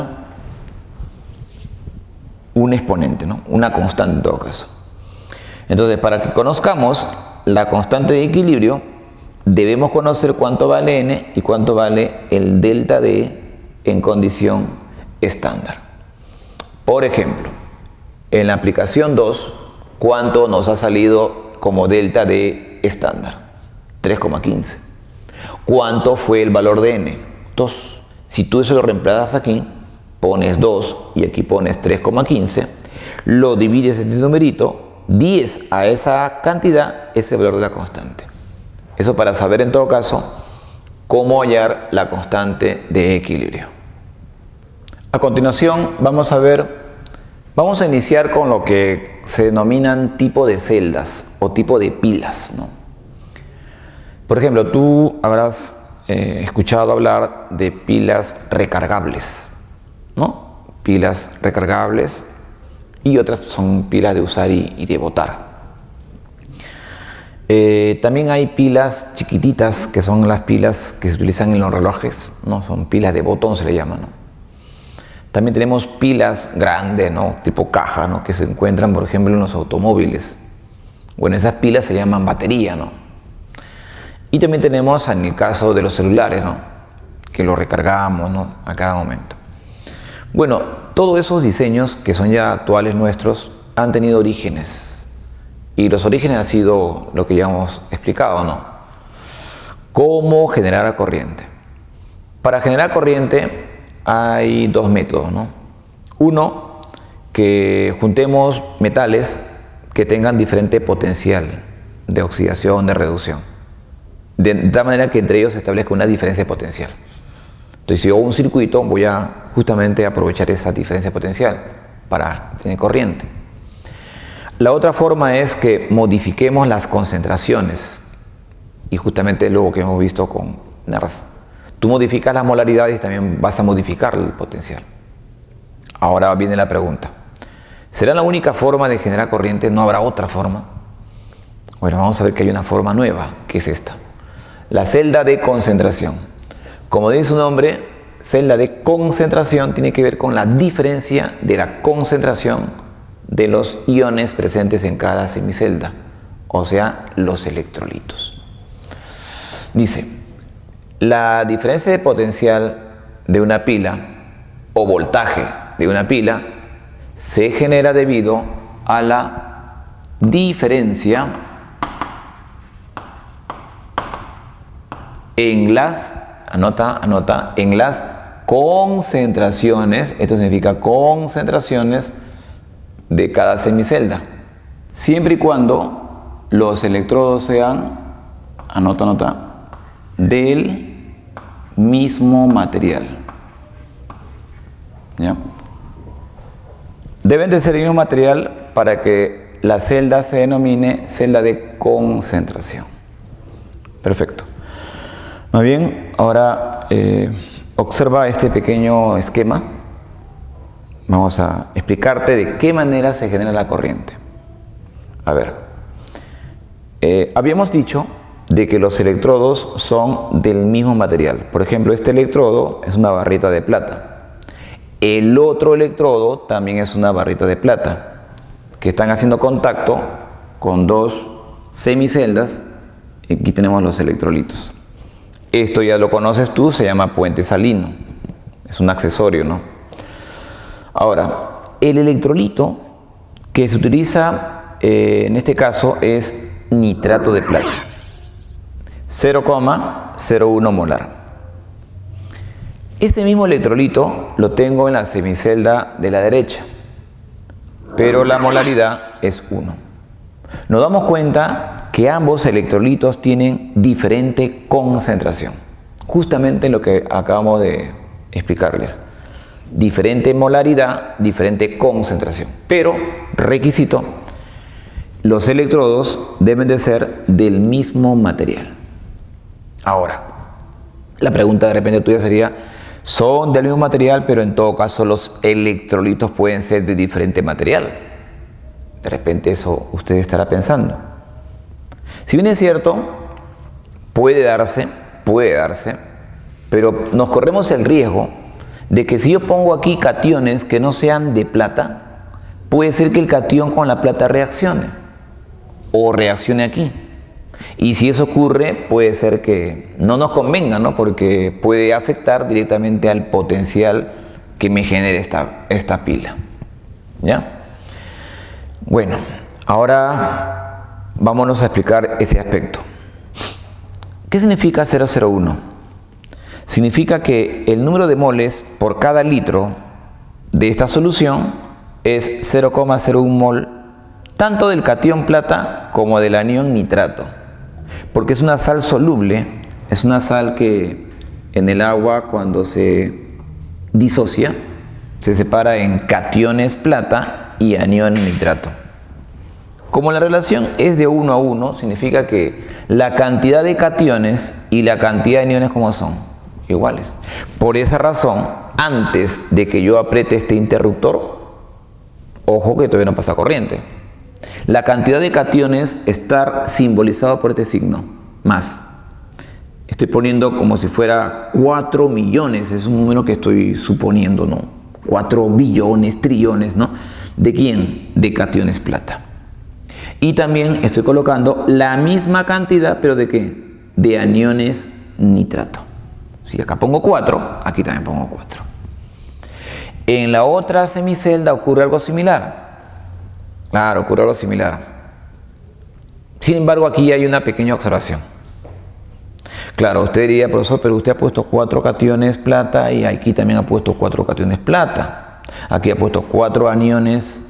exponente, ¿no? Una constante en todo caso. Entonces, para que conozcamos la constante de equilibrio, debemos conocer cuánto vale n y cuánto vale el delta D en condición estándar. Por ejemplo, en la aplicación 2, ¿cuánto nos ha salido como delta D estándar? 3,15. ¿Cuánto fue el valor de n? 2. Si tú eso lo reemplazas aquí, pones 2 y aquí pones 3,15, lo divides en el numerito, 10 a esa cantidad es el valor de la constante. Eso para saber en todo caso cómo hallar la constante de equilibrio. A continuación vamos a iniciar con lo que se denominan tipo de celdas o tipo de pilas, ¿no? Por ejemplo, tú habrás escuchado hablar de pilas recargables, ¿no? Pilas recargables y otras son pilas de usar y de botar. También hay pilas chiquititas que son las pilas que se utilizan en los relojes, ¿no? Son pilas de botón, se le llama, ¿no? También tenemos pilas grandes, ¿no? Tipo caja, ¿no? Que se encuentran, por ejemplo, en los automóviles. Bueno, esas pilas se llaman batería, ¿no? Y también tenemos en el caso de los celulares, ¿no? Que los recargamos, ¿no? A cada momento. Bueno, todos esos diseños que son ya actuales nuestros han tenido orígenes. Y los orígenes han sido lo que ya hemos explicado, ¿no? ¿Cómo generar corriente? Para generar corriente hay dos métodos, ¿no? Uno, que juntemos metales que tengan diferente potencial de oxidación, de reducción. De tal manera que entre ellos se establezca una diferencia potencial. Entonces, si yo hago un circuito, voy a justamente aprovechar esa diferencia potencial para tener corriente. La otra forma es que modifiquemos las concentraciones. Y justamente es lo que hemos visto con NERS. Tú modificas las molaridades y también vas a modificar el potencial. Ahora viene la pregunta. ¿Será la única forma de generar corriente? ¿No habrá otra forma? Bueno, vamos a ver que hay una forma nueva, que es esta. La celda de concentración. Como dice su nombre, celda de concentración tiene que ver con la diferencia de la concentración de los iones presentes en cada semicelda, o sea, los electrolitos. Dice, la diferencia de potencial de una pila o voltaje de una pila se genera debido a la diferencia en las, anota, en las concentraciones, esto significa concentraciones de cada semicelda, siempre y cuando los electrodos sean, anota, del mismo material. ¿Ya? Deben de ser el mismo material para que la celda se denomine celda de concentración. Perfecto. Muy bien, ahora observa este pequeño esquema. Vamos a explicarte de qué manera se genera la corriente. A ver, habíamos dicho de que los electrodos son del mismo material. Por ejemplo, este electrodo es una barrita de plata. El otro electrodo también es una barrita de plata, que están haciendo contacto con dos semiceldas. Aquí tenemos los electrolitos. Esto ya lo conoces tú, se llama puente salino. Es un accesorio, ¿no? Ahora, el electrolito que se utiliza en este caso es nitrato de plata. 0,01 molar. Ese mismo electrolito lo tengo en la semicelda de la derecha, pero la molaridad es 1. Nos damos cuenta que ambos electrolitos tienen diferente concentración. Justamente lo que acabamos de explicarles. Diferente molaridad, diferente concentración. Pero, requisito, los electrodos deben de ser del mismo material. Ahora, la pregunta de repente tuya sería, son del mismo material, pero en todo caso los electrolitos pueden ser de diferente material. De repente eso usted estará pensando. Si bien es cierto, puede darse, pero nos corremos el riesgo de que si yo pongo aquí cationes que no sean de plata, puede ser que el catión con la plata reaccione o reaccione aquí. Y si eso ocurre, puede ser que no nos convenga, ¿no? Porque puede afectar directamente al potencial que me genere esta pila. ¿Ya? Bueno, ahora vámonos a explicar ese aspecto. ¿Qué significa 001? Significa que el número de moles por cada litro de esta solución es 0,01 mol tanto del catión plata como del anión nitrato, porque es una sal soluble, es una sal que en el agua cuando se disocia se separa en cationes plata y anión nitrato. Como la relación es de 1 a 1, significa que la cantidad de cationes y la cantidad de aniones, ¿cómo son? Iguales. Por esa razón, antes de que yo apriete este interruptor, ojo que todavía no pasa corriente, la cantidad de cationes está simbolizado por este signo, más. Estoy poniendo como si fuera 4 millones, es un número que estoy suponiendo, ¿no? 4 billones, trillones, ¿no? ¿De quién? De cationes plata. Y también estoy colocando la misma cantidad, pero ¿de qué? De aniones nitrato. Si acá pongo 4, aquí también pongo 4. En la otra semicelda ocurre algo similar. Claro, ocurre algo similar. Sin embargo, aquí hay una pequeña observación. Claro, usted diría, profesor, pero usted ha puesto 4 cationes plata y aquí también ha puesto 4 cationes plata. Aquí ha puesto 4 aniones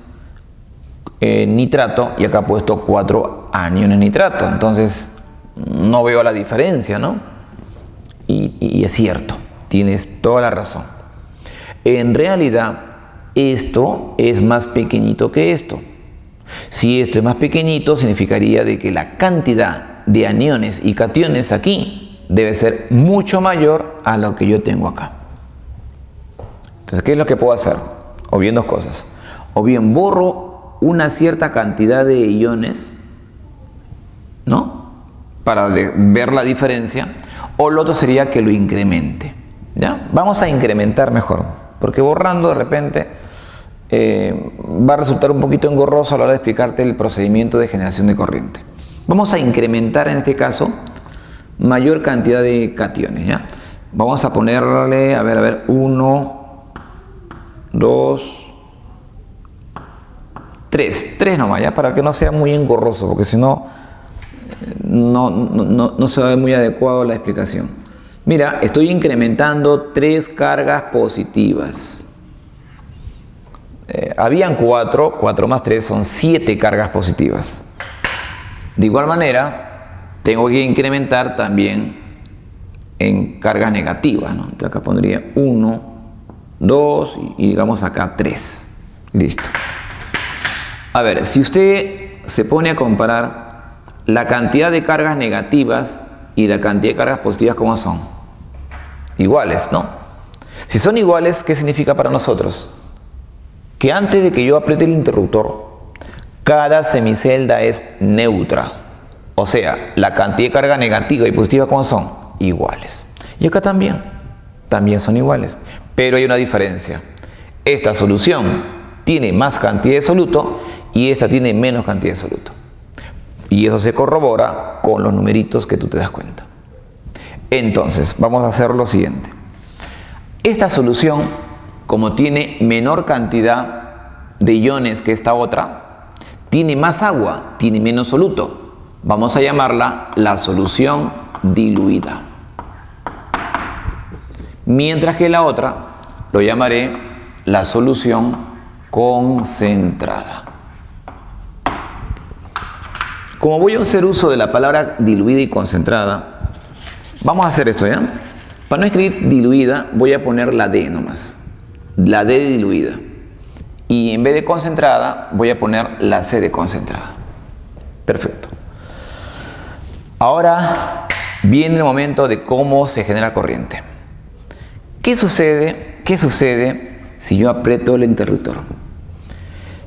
nitrato y acá ha puesto 4 aniones nitrato. Entonces, no veo la diferencia, ¿no? Y es cierto, tienes toda la razón. En realidad, esto es más pequeñito que esto. Si esto es más pequeñito, significaría de que la cantidad de aniones y cationes aquí debe ser mucho mayor a lo que yo tengo acá. Entonces, ¿qué es lo que puedo hacer? O bien dos cosas. O bien borro una cierta cantidad de iones, ¿no? Para ver la diferencia. O lo otro sería que lo incremente. ¿Ya? Vamos a incrementar mejor. Porque borrando de repente va a resultar un poquito engorroso a la hora de explicarte el procedimiento de generación de corriente. Vamos a incrementar en este caso mayor cantidad de cationes, ¿ya? Vamos a ponerle, a ver, 1, 2, 3 nomás, ¿ya? Para que no sea muy engorroso, porque si no, no se va a ver muy adecuado la explicación. Mira, estoy incrementando 3 cargas positivas. Habían 4 más 3 son 7 cargas positivas. De igual manera, tengo que incrementar también en cargas negativas, ¿no? Entonces acá pondría 1, 2 y digamos acá 3. Listo. A ver, si usted se pone a comparar la cantidad de cargas negativas y la cantidad de cargas positivas, ¿cómo son? Iguales, ¿no? Si son iguales, ¿qué significa para nosotros? Que antes de que yo apriete el interruptor, cada semicelda es neutra. O sea, la cantidad de carga negativa y positiva, ¿cómo son? Iguales. Y acá también son iguales. Pero hay una diferencia. Esta solución tiene más cantidad de soluto y esta tiene menos cantidad de soluto. Y eso se corrobora con los numeritos que tú te das cuenta. Entonces, vamos a hacer lo siguiente. Esta solución, como tiene menor cantidad de iones que esta otra, tiene más agua, tiene menos soluto. Vamos a llamarla la solución diluida. Mientras que la otra lo llamaré la solución concentrada. Como voy a hacer uso de la palabra diluida y concentrada, vamos a hacer esto, ¿ya? Para no escribir diluida, voy a poner la D nomás. La D de diluida. Y en vez de concentrada, voy a poner la C de concentrada. Perfecto. Ahora viene el momento de cómo se genera corriente. ¿Qué sucede si yo aprieto el interruptor?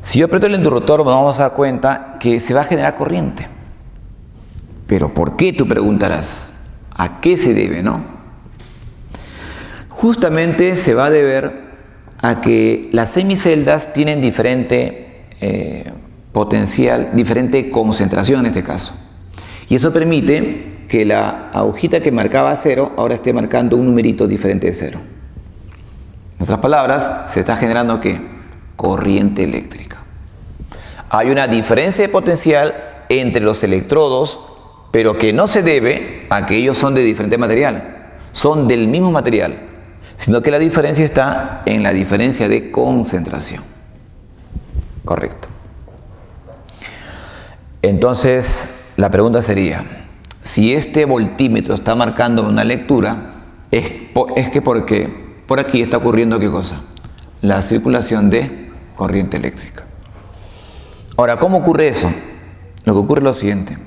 Si yo aprieto el interruptor, nos vamos a dar cuenta que se va a generar corriente. ¿Pero por qué? Tú preguntarás. ¿A qué se debe, no? Justamente se va a deber a que las semiceldas tienen diferente potencial, diferente concentración en este caso. Y eso permite que la agujita que marcaba 0 ahora esté marcando un numerito diferente de 0. En otras palabras, se está generando ¿qué? Corriente eléctrica. Hay una diferencia de potencial entre los electrodos, pero que no se debe a que ellos son de diferente material. Son del mismo material, sino que la diferencia está en la diferencia de concentración. Correcto. Entonces, la pregunta sería, si este voltímetro está marcando una lectura, es que porque por aquí está ocurriendo ¿qué cosa? La circulación de corriente eléctrica. Ahora, ¿cómo ocurre eso? Lo que ocurre es lo siguiente.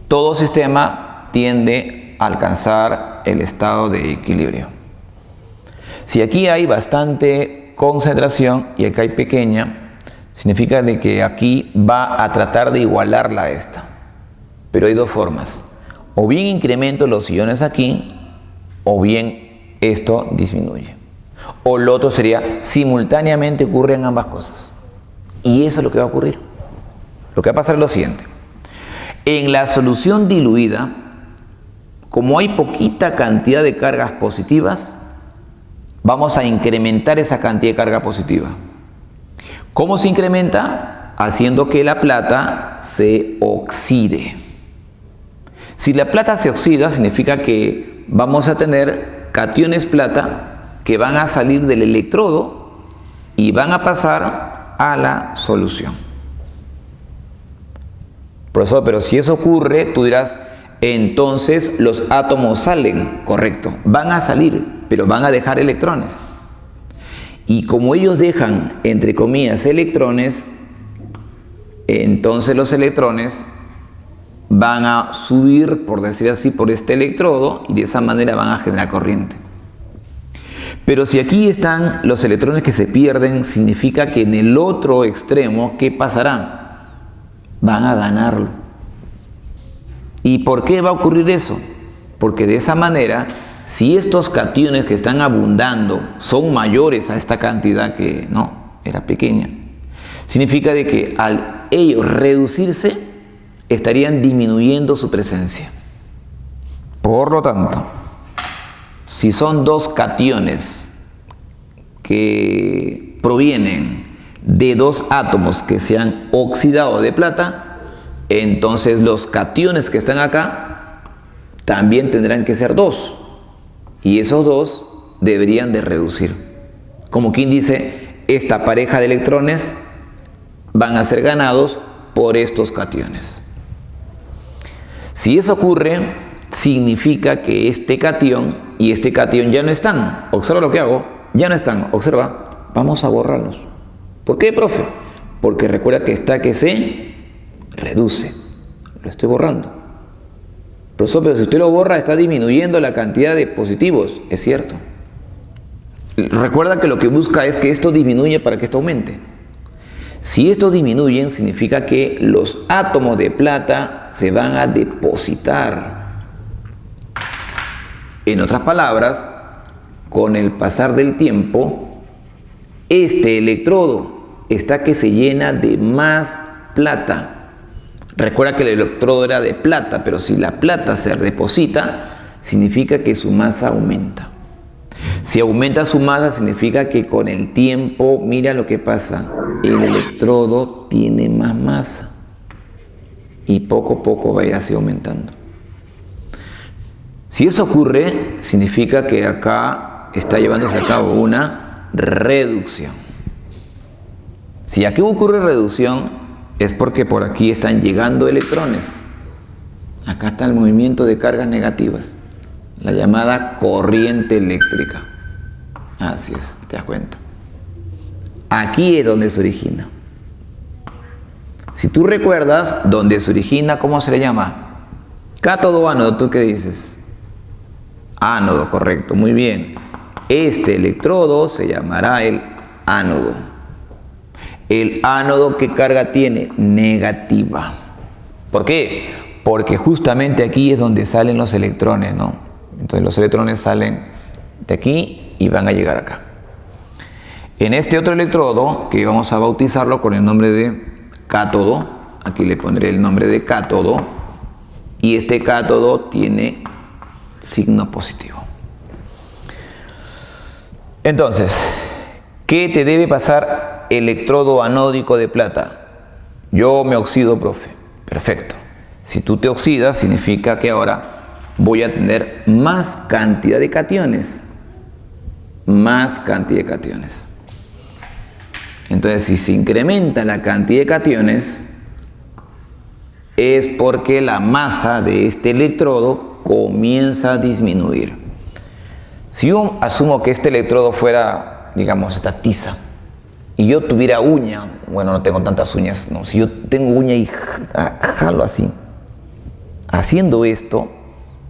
Todo sistema tiende a alcanzar el estado de equilibrio. Si aquí hay bastante concentración y acá hay pequeña, significa de que aquí va a tratar de igualarla a esta. Pero hay dos formas. O bien incremento los iones aquí, o bien esto disminuye. O lo otro sería, simultáneamente ocurren ambas cosas. Y eso es lo que va a ocurrir. Lo que va a pasar es lo siguiente. En la solución diluida, como hay poquita cantidad de cargas positivas, vamos a incrementar esa cantidad de carga positiva. ¿Cómo se incrementa? Haciendo que la plata se oxide. Si la plata se oxida, significa que vamos a tener cationes plata que van a salir del electrodo y van a pasar a la solución. Profesor, pero si eso ocurre, tú dirás, entonces los átomos salen, correcto, van a salir, pero van a dejar electrones. Y como ellos dejan, entre comillas, electrones, entonces los electrones van a subir, por decir así, por este electrodo y de esa manera van a generar corriente. Pero si aquí están los electrones que se pierden, significa que en el otro extremo, ¿qué pasará? Van a ganarlo. ¿Y por qué va a ocurrir eso? Porque de esa manera, si estos cationes que están abundando son mayores a esta cantidad que no, era pequeña, significa de que al ellos reducirse, estarían disminuyendo su presencia. Por lo tanto, si son dos cationes que provienen de dos átomos que se han oxidado de plata, entonces los cationes que están acá también tendrán que ser dos. Y esos dos deberían de reducir. Como quien dice, esta pareja de electrones van a ser ganados por estos cationes. Si eso ocurre, significa que este catión y este catión ya no están. Observa lo que hago, ya no están. Observa, vamos a borrarlos. ¿Por qué, profe? Porque recuerda que está que se reduce. Lo estoy borrando. Profesor, pero si usted lo borra, está disminuyendo la cantidad de positivos. Es cierto. Recuerda que lo que busca es que esto disminuya para que esto aumente. Si estos disminuyen, significa que los átomos de plata se van a depositar. En otras palabras, con el pasar del tiempo, este electrodo está que se llena de más plata. Recuerda que el electrodo era de plata, pero si la plata se deposita, significa que su masa aumenta. Si aumenta su masa, significa que con el tiempo, mira lo que pasa, el electrodo tiene más masa y poco a poco va a ir así aumentando. Si eso ocurre, significa que acá está llevándose a cabo una reducción. Si aquí ocurre reducción, es porque por aquí están llegando electrones. Acá está el movimiento de cargas negativas, la llamada corriente eléctrica. Así es, te das cuenta. Aquí es donde se origina. Si tú recuerdas, donde se origina, ¿cómo se le llama? Cátodo o ánodo, ¿tú qué dices? Ánodo, correcto, muy bien. Este electrodo se llamará el ánodo. El ánodo, ¿qué carga tiene? Negativa. ¿Por qué? Porque justamente aquí es donde salen los electrones, ¿no? Entonces los electrones salen de aquí y van a llegar acá. En este otro electrodo, que vamos a bautizarlo con el nombre de cátodo, aquí le pondré el nombre de cátodo, y este cátodo tiene signo positivo. Entonces, ¿qué te debe pasar electrodo anódico de plata? Yo me oxido, profe. Perfecto. Si tú te oxidas, significa que ahora voy a tener más cantidad de cationes. Más cantidad de cationes. Entonces, si se incrementa la cantidad de cationes, es porque la masa de este electrodo comienza a disminuir. Si yo asumo que este electrodo fuera, digamos, esta tiza, y yo tuviera uña, bueno, no tengo tantas uñas, no, si yo tengo uña y jalo así, haciendo esto,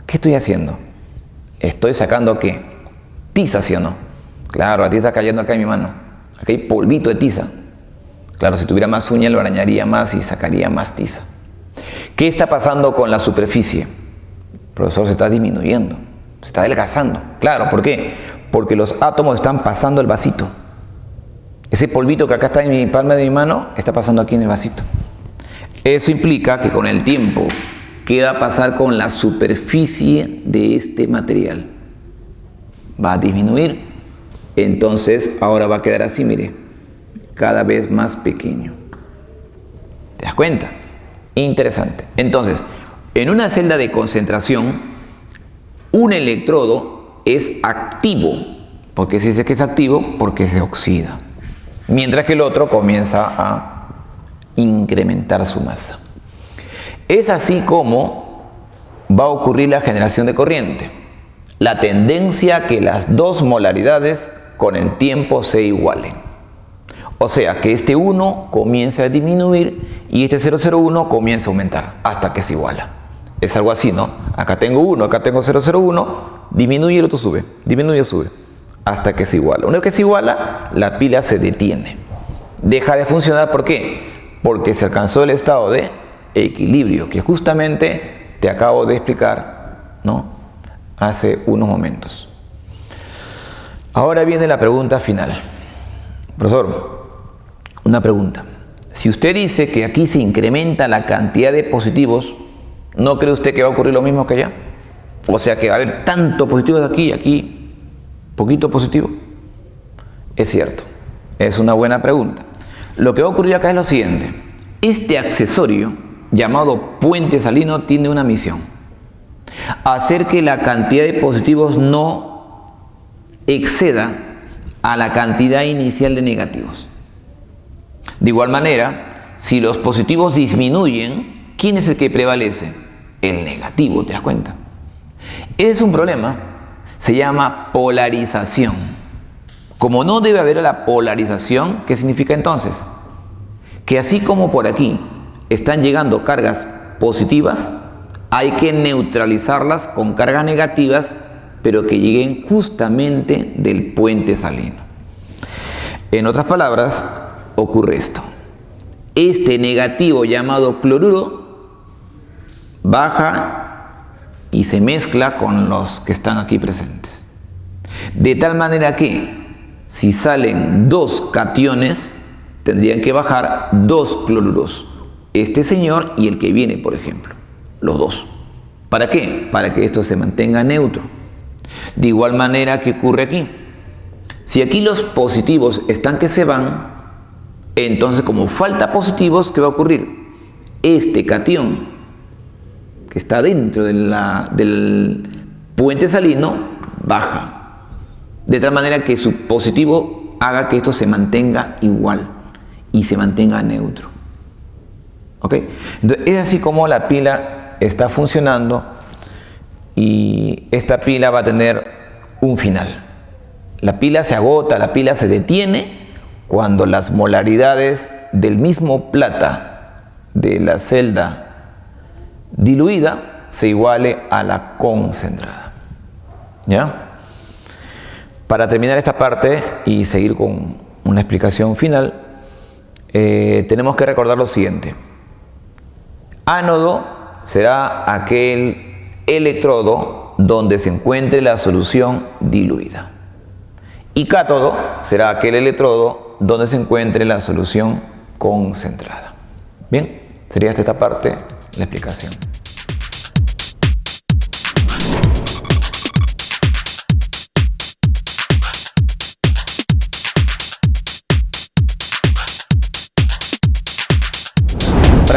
¿qué estoy haciendo? Estoy sacando ¿qué? Tiza, ¿sí o no? Claro, la tiza está cayendo acá en mi mano. Aquí hay polvito de tiza. Claro, si tuviera más uña lo arañaría más y sacaría más tiza. ¿Qué está pasando con la superficie? El profesor, se está disminuyendo, se está adelgazando. Claro, ¿por qué? Porque los átomos están pasando el vasito. Ese polvito que acá está en mi palma de mi mano está pasando aquí en el vasito. Eso implica que con el tiempo, ¿qué va a pasar con la superficie de este material? Va a disminuir. Entonces ahora va a quedar así, mire, cada vez más pequeño. ¿Te das cuenta? Interesante. Entonces, en una celda de concentración, un electrodo es activo. ¿Por qué se dice que es activo? Porque se oxida. Mientras que el otro comienza a incrementar su masa. Es así como va a ocurrir la generación de corriente. La tendencia a que las dos molaridades con el tiempo se igualen. O sea, que este 1 comienza a disminuir y este 001 comienza a aumentar hasta que se iguala. Es algo así, ¿no? Acá tengo 1, acá tengo 001, disminuye y el otro sube, disminuye y sube, hasta que se iguala. Una vez que se iguala, la pila se detiene. Deja de funcionar, ¿por qué? Porque se alcanzó el estado de equilibrio, que justamente te acabo de explicar, ¿no? Hace unos momentos. Ahora viene la pregunta final. Profesor, una pregunta. Si usted dice que aquí se incrementa la cantidad de positivos, ¿no cree usted que va a ocurrir lo mismo que allá? O sea, que va a haber tanto positivo de aquí y aquí poquito positivo. Es cierto, es una buena pregunta. Lo que va a ocurrir acá es lo siguiente. Este accesorio llamado puente salino tiene una misión: hacer que la cantidad de positivos no exceda a la cantidad inicial de negativos. De igual manera, si los positivos disminuyen, ¿quién es el que prevalece? El negativo, ¿te das cuenta? Es un problema, se llama polarización. Como no debe haber la polarización, ¿qué significa entonces? Que así como por aquí están llegando cargas positivas, hay que neutralizarlas con cargas negativas, pero que lleguen justamente del puente salino. En otras palabras, ocurre esto. Este negativo llamado cloruro baja y se mezcla con los que están aquí presentes. De tal manera que si salen 2 cationes, tendrían que bajar 2 cloruros. Este señor y el que viene, por ejemplo. Los dos. ¿Para qué? Para que esto se mantenga neutro. De igual manera que ocurre aquí. Si aquí los positivos están que se van, entonces como falta positivos, ¿qué va a ocurrir? Este catión que está dentro del puente salino baja. De tal manera que su positivo haga que esto se mantenga igual y se mantenga neutro. ¿Ok? Entonces, es así como la pila está funcionando y esta pila va a tener un final. La pila se agota, la pila se detiene cuando las molaridades del mismo plata de la celda diluida se iguale a la concentrada. ¿Ya? Para terminar esta parte y seguir con una explicación final, tenemos que recordar lo siguiente. Ánodo será aquel electrodo donde se encuentre la solución diluida. Y cátodo será aquel electrodo donde se encuentre la solución concentrada. Bien, sería esta parte la explicación.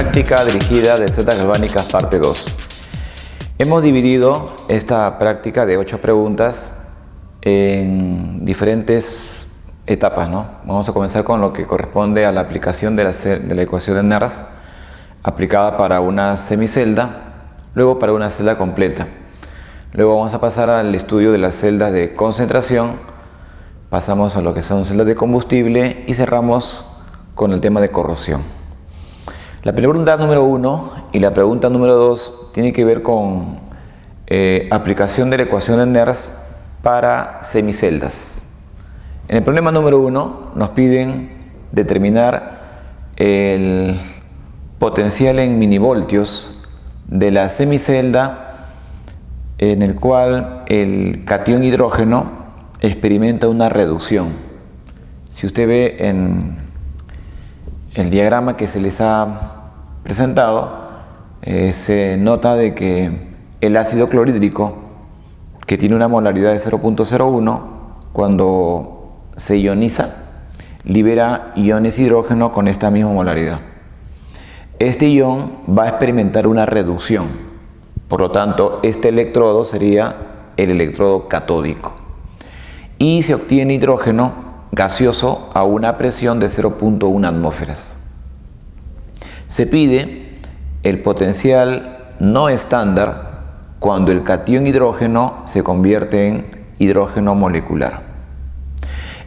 práctica dirigida de celdas galvánicas parte 2. Hemos dividido esta práctica de 8 preguntas en diferentes etapas, ¿no? Vamos a comenzar con lo que corresponde a la aplicación de la ecuación de Nernst aplicada para una semicelda, luego para una celda completa. Luego vamos a pasar al estudio de las celdas de concentración, pasamos a lo que son celdas de combustible y cerramos con el tema de corrosión. La pregunta número 1 y la pregunta número 2 tiene que ver con aplicación de la ecuación de Nernst para semiceldas. En el problema número 1 nos piden determinar el potencial en milivoltios de la semicelda en el cual el catión hidrógeno experimenta una reducción. Si usted ve en el diagrama que se les ha presentado, se nota de que el ácido clorhídrico, que tiene una molaridad de 0.01, cuando se ioniza, libera iones hidrógeno con esta misma molaridad. Este ion va a experimentar una reducción, por lo tanto, este electrodo sería el electrodo catódico. Y se obtiene hidrógeno gaseoso a una presión de 0.1 atmósferas. Se pide el potencial no estándar cuando el catión hidrógeno se convierte en hidrógeno molecular.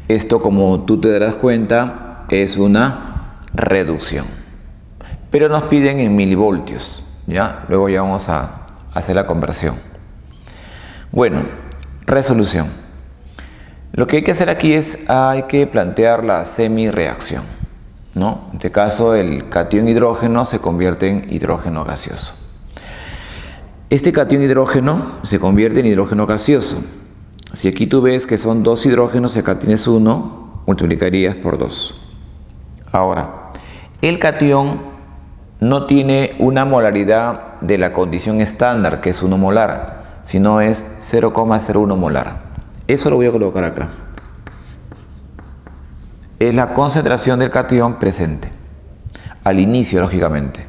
Esto, como tú te darás cuenta, es una reducción. Pero nos piden en milivoltios, ¿ya? Luego ya vamos a hacer la conversión. Bueno, resolución. Lo que hay que hacer aquí es, hay que plantear la semireacción, ¿no? En este caso, el catión hidrógeno se convierte en hidrógeno gaseoso. Este catión hidrógeno se convierte en hidrógeno gaseoso. Si aquí tú ves que son 2 hidrógenos y acá tienes 1, multiplicarías por 2. Ahora, el catión no tiene una molaridad de la condición estándar, que es 1 molar, sino es 0,01 molar. Eso lo voy a colocar acá. Es la concentración del catión presente, al inicio, lógicamente.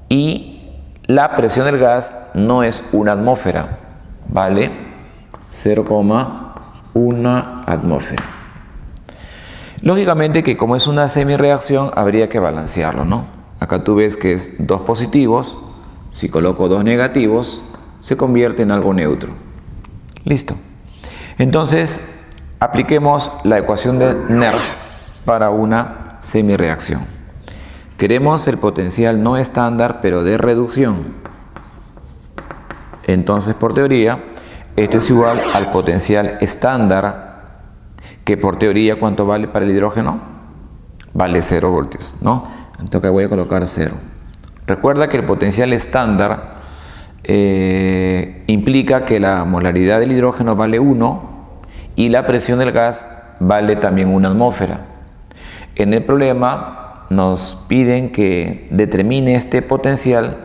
Y la presión del gas no es 1 atmósfera, ¿vale? 0,1 atmósfera. Lógicamente que como es una semireacción, habría que balancearlo, ¿no? Acá tú ves que es 2 positivos, si coloco 2 negativos, se convierte en algo neutro. Listo. Entonces, apliquemos la ecuación de Nernst para una semireacción. Queremos el potencial no estándar, pero de reducción. Entonces, por teoría, esto es igual al potencial estándar, que por teoría, ¿cuánto vale para el hidrógeno? Vale 0 voltios, ¿no? Entonces acá voy a colocar 0. Recuerda que el potencial estándar implica que la molaridad del hidrógeno vale 1 y la presión del gas vale también 1 atmósfera. En el problema nos piden que determine este potencial,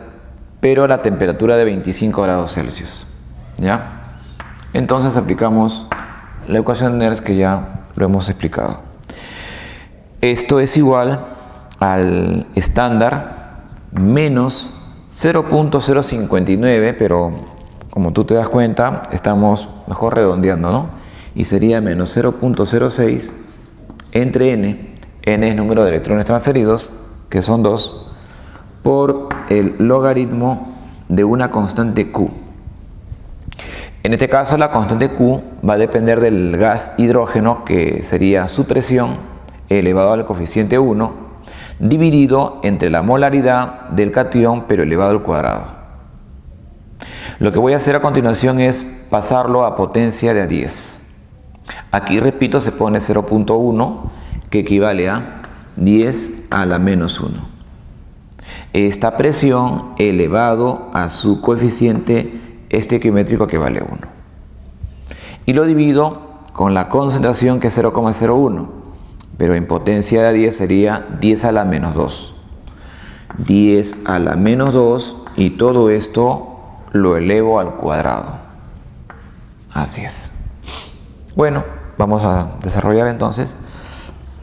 pero a la temperatura de 25 grados Celsius, ¿ya? Entonces aplicamos la ecuación de Nernst, que ya lo hemos explicado. Esto es igual al estándar menos 0.059, pero como tú te das cuenta, estamos mejor redondeando, ¿no? Y sería menos 0.06 entre n. N es número de electrones transferidos, que son 2, por el logaritmo de una constante Q. En este caso, la constante Q va a depender del gas hidrógeno, que sería su presión elevado al coeficiente 1, dividido entre la molaridad del catión, pero elevado al cuadrado. Lo que voy a hacer a continuación es pasarlo a potencia de a 10. Aquí, repito, se pone 0.1, que equivale a 10 a la menos 1. Esta presión elevado a su coeficiente estequiométrico, que vale 1. Y lo divido con la concentración, que es 0,01. Pero en potencia de a 10 sería 10 a la menos 2. 10 a la menos 2, y todo esto lo elevo al cuadrado. Así es. Bueno, vamos a desarrollar entonces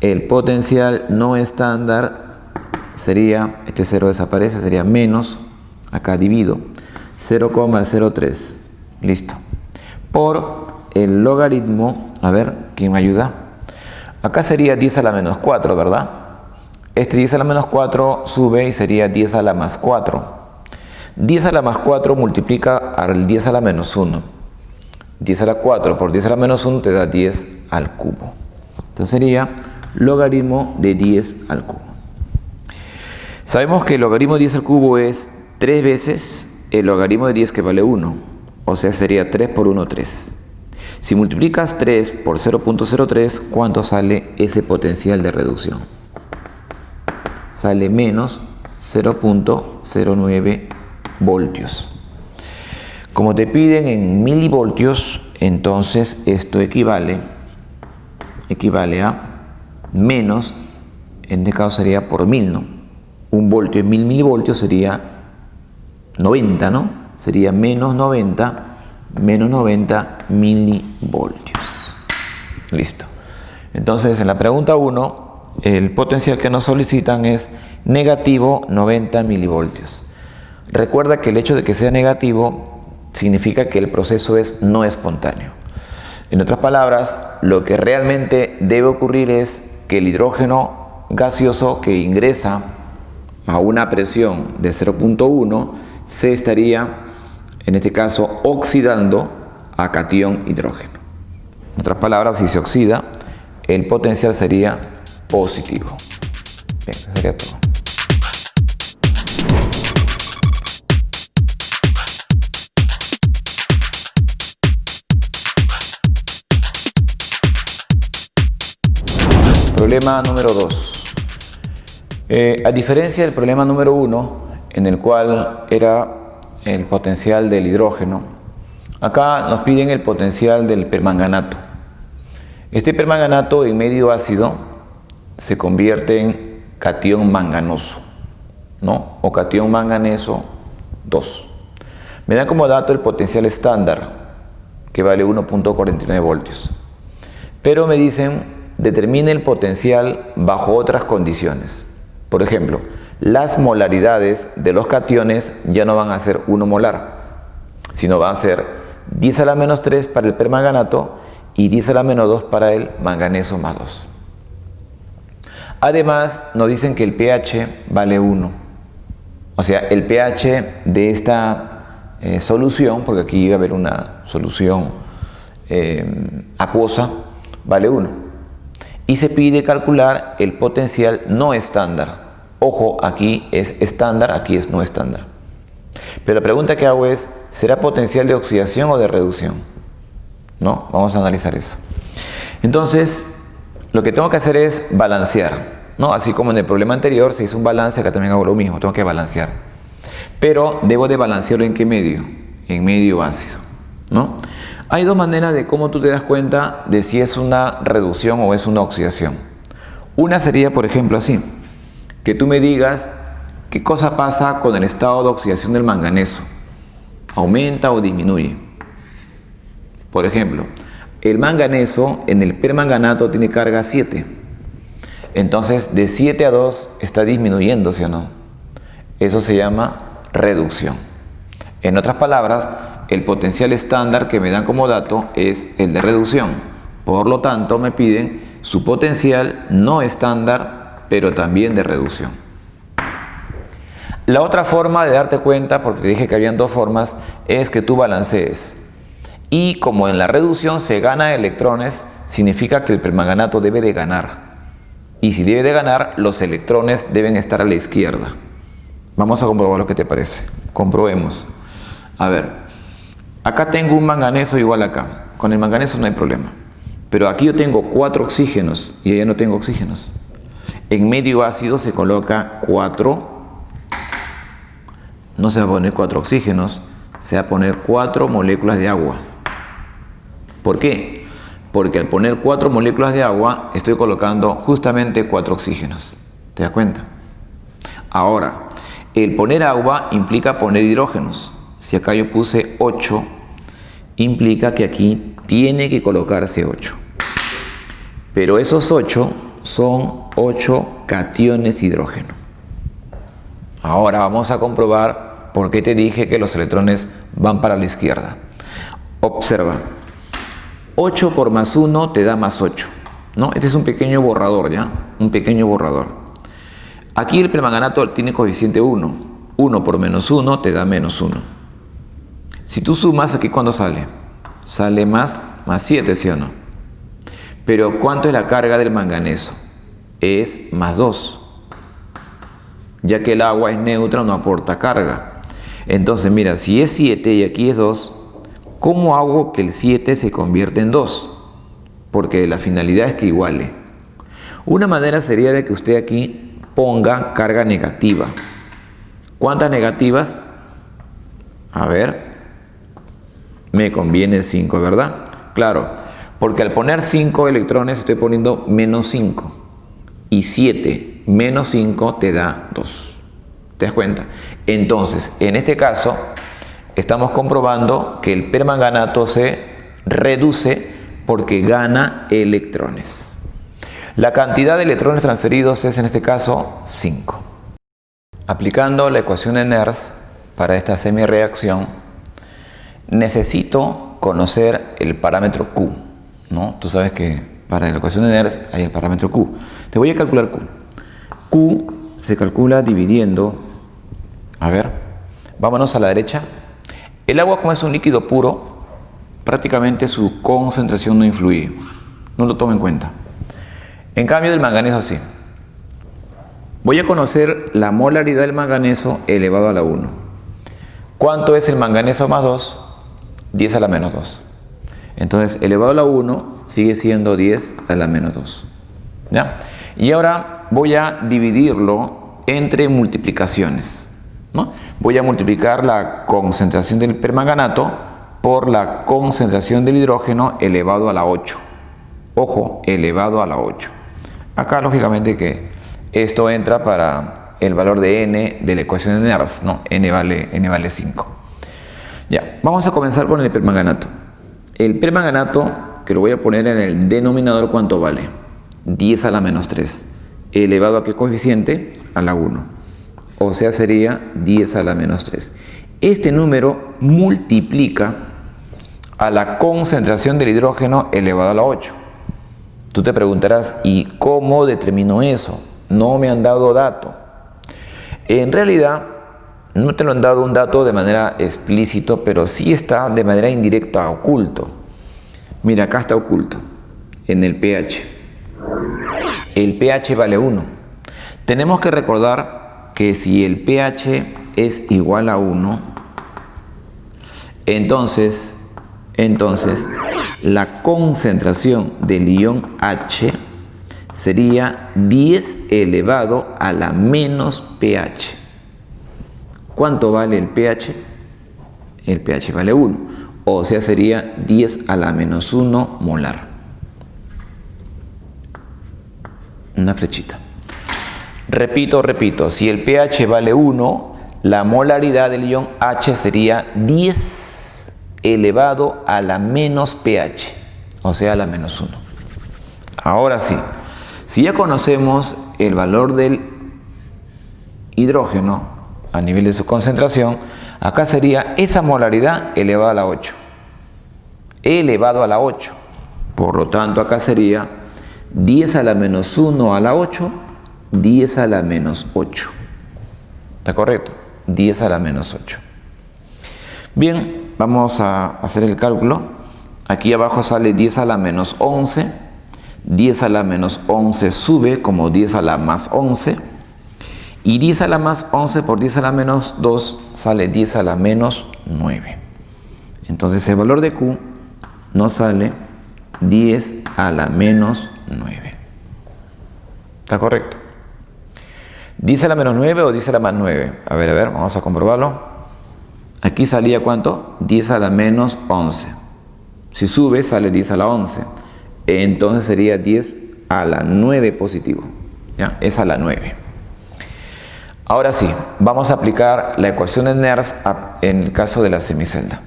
el potencial no estándar sería, este 0 desaparece, sería menos, acá divido, 0,03, listo. Por el logaritmo, a ver, ¿quién me ayuda? Acá sería 10 a la menos 4, ¿verdad? Este 10 a la menos 4 sube y sería 10 a la más 4. 10 a la más 4 multiplica al 10 a la menos 1. 10 a la 4 por 10 a la menos 1 te da 10 al cubo. Entonces sería logaritmo de 10 al cubo. Sabemos que el logaritmo de 10 al cubo es 3 veces el logaritmo de 10 que vale 1. O sea, sería 3 por 1, 3. Si multiplicas 3 por 0.03, ¿cuánto sale ese potencial de reducción? Sale menos 0.09 voltios. Como te piden en milivoltios, entonces esto equivale a menos, en este caso sería por 1000, ¿no? Un voltio en 1000 milivoltios sería 90, ¿no? Sería menos 90 milivoltios. Listo. Entonces, en la pregunta 1, el potencial que nos solicitan es negativo 90 milivoltios. Recuerda que el hecho de que sea negativo significa que el proceso es no espontáneo. En otras palabras, lo que realmente debe ocurrir es que el hidrógeno gaseoso que ingresa a una presión de 0.1 se estaría, en este caso, oxidando a catión hidrógeno. En otras palabras, si se oxida, el potencial sería positivo. Bien, eso sería todo. Problema número 2. A diferencia del problema número 1, en el cual era el potencial del hidrógeno, acá nos piden el potencial del permanganato. Este permanganato en medio ácido se convierte en catión manganoso, ¿no? O catión manganeso 2. Me da como dato el potencial estándar, que vale 1.49 voltios. Pero me dicen, determine el potencial bajo otras condiciones. Por ejemplo, las molaridades de los cationes ya no van a ser 1 molar, sino van a ser 10 a la menos 3 para el permanganato y 10 a la menos 2 para el manganeso más 2. Además, nos dicen que el pH vale 1. O sea, el pH de esta solución, porque aquí iba a haber una solución acuosa, vale 1. Y se pide calcular el potencial no estándar. Ojo, aquí es estándar, aquí es no estándar. Pero la pregunta que hago es, ¿será potencial de oxidación o de reducción? ¿No? Vamos a analizar eso. Entonces, lo que tengo que hacer es balancear, ¿no? Así como en el problema anterior se hizo un balance, acá también hago lo mismo, tengo que balancear. Pero debo de balancearlo ¿en qué medio? En medio ácido, ¿no? Hay dos maneras de cómo tú te das cuenta de si es una reducción o es una oxidación. Una sería, por ejemplo, así, que tú me digas qué cosa pasa con el estado de oxidación del manganeso. ¿Aumenta o disminuye? Por ejemplo, el manganeso en el permanganato tiene carga 7. Entonces, de 7 a 2 está disminuyendo, ¿sí o no? Eso se llama reducción. En otras palabras, el potencial estándar que me dan como dato es el de reducción. Por lo tanto, me piden su potencial no estándar, pero también de reducción. La otra forma de darte cuenta, porque te dije que habían dos formas, es que tú balancees. Y como en la reducción se gana electrones, significa que el permanganato debe de ganar. Y si debe de ganar, los electrones deben estar a la izquierda. Vamos a comprobar lo que te parece. Comprobemos. A ver, acá tengo un manganeso igual acá. Con el manganeso no hay problema. Pero aquí yo tengo 4 oxígenos y allá no tengo oxígenos. En medio ácido se coloca 4. No se va a poner 4 oxígenos, se va a poner 4 moléculas de agua. ¿Por qué? Porque al poner 4 moléculas de agua estoy colocando justamente 4 oxígenos. ¿Te das cuenta? Ahora, el poner agua implica poner hidrógenos. Si acá yo puse 8, implica que aquí tiene que colocarse 8. Pero esos 8 son 8 cationes hidrógeno. Ahora vamos a comprobar por qué te dije que los electrones van para la izquierda. Observa. 8 por más 1 te da más 8, ¿no? Este es un pequeño borrador, ¿ya? Un pequeño borrador. Aquí el permanganato tiene coeficiente 1. 1 por menos 1 te da menos 1. Si tú sumas, aquí ¿cuánto sale? Sale más 7, ¿sí o no? Pero ¿cuánto es la carga del manganeso? Es más 2. Ya que el agua es neutra, no aporta carga. Entonces, mira, si es 7 y aquí es 2, ¿cómo hago que el 7 se convierta en 2? Porque la finalidad es que iguale. Una manera sería de que usted aquí ponga carga negativa. ¿Cuántas negativas? A ver, me conviene 5, ¿verdad? Claro, porque al poner 5 electrones estoy poniendo menos 5. Y 7 menos 5 te da 2. ¿Te das cuenta? Entonces, en este caso, estamos comprobando que el permanganato se reduce porque gana electrones. La cantidad de electrones transferidos es en este caso 5. Aplicando la ecuación de Nernst para esta semireacción, necesito conocer el parámetro Q, ¿no? Tú sabes que para la ecuación de Nernst hay el parámetro Q. Te voy a calcular Q. Q se calcula dividiendo, a ver, vámonos a la derecha. El agua, como es un líquido puro, prácticamente su concentración no influye, no lo toma en cuenta. En cambio del manganeso sí. Voy a conocer la molaridad del manganeso elevado a la 1. ¿Cuánto es el manganeso más 2? 10 a la menos 2. Entonces, elevado a la 1 sigue siendo 10 a la menos 2. ¿Ya? Y ahora voy a dividirlo entre multiplicaciones, ¿no? Voy a multiplicar la concentración del permanganato por la concentración del hidrógeno elevado a la 8. Ojo, elevado a la 8. Acá, lógicamente, que esto entra para el valor de n de la ecuación de Nernst, ¿no? n vale 5. Ya, vamos a comenzar con el permanganato. El permanganato, que lo voy a poner en el denominador, ¿cuánto vale? 10 a la menos 3. ¿Elevado a qué coeficiente? A la 1. O sea, sería 10 a la menos 3. Este número multiplica a la concentración del hidrógeno elevado a la 8. Tú te preguntarás, ¿y cómo determino eso? No me han dado dato. En realidad, no te lo han dado un dato de manera explícita, pero sí está de manera indirecta oculto. Mira, acá está oculto, en el pH. El pH vale 1. Tenemos que recordar que si el pH es igual a 1, entonces la concentración del ion H sería 10 elevado a la menos pH. ¿Cuánto vale el pH? El pH vale 1, o sea, sería 10 a la menos 1 molar. Una flechita. Repito, si el pH vale 1, la molaridad del ion H sería 10 elevado a la menos pH, o sea, a la menos 1. Ahora sí, si ya conocemos el valor del hidrógeno a nivel de su concentración, acá sería esa molaridad elevada a la 8. Elevado a la 8. Por lo tanto, acá sería 10 a la menos 1 a la 8, 10 a la menos 8. ¿Está correcto? 10 a la menos 8. Bien, vamos a hacer el cálculo. Aquí abajo sale 10 a la menos 11. 10 a la menos 11 sube como 10 a la más 11. Y 10 a la más 11 por 10 a la menos 2 sale 10 a la menos 9. Entonces el valor de Q nos sale 10 a la menos 9. ¿Está correcto? 10 a la menos 9 o 10 a la más 9. A ver, vamos a comprobarlo. Aquí salía ¿cuánto? 10 a la menos 11. Si sube sale 10 a la 11. Entonces sería 10 a la 9 positivo. ¿Ya? Es a la 9. Ahora sí, vamos a aplicar la ecuación de Nernst en el caso de la semicelda.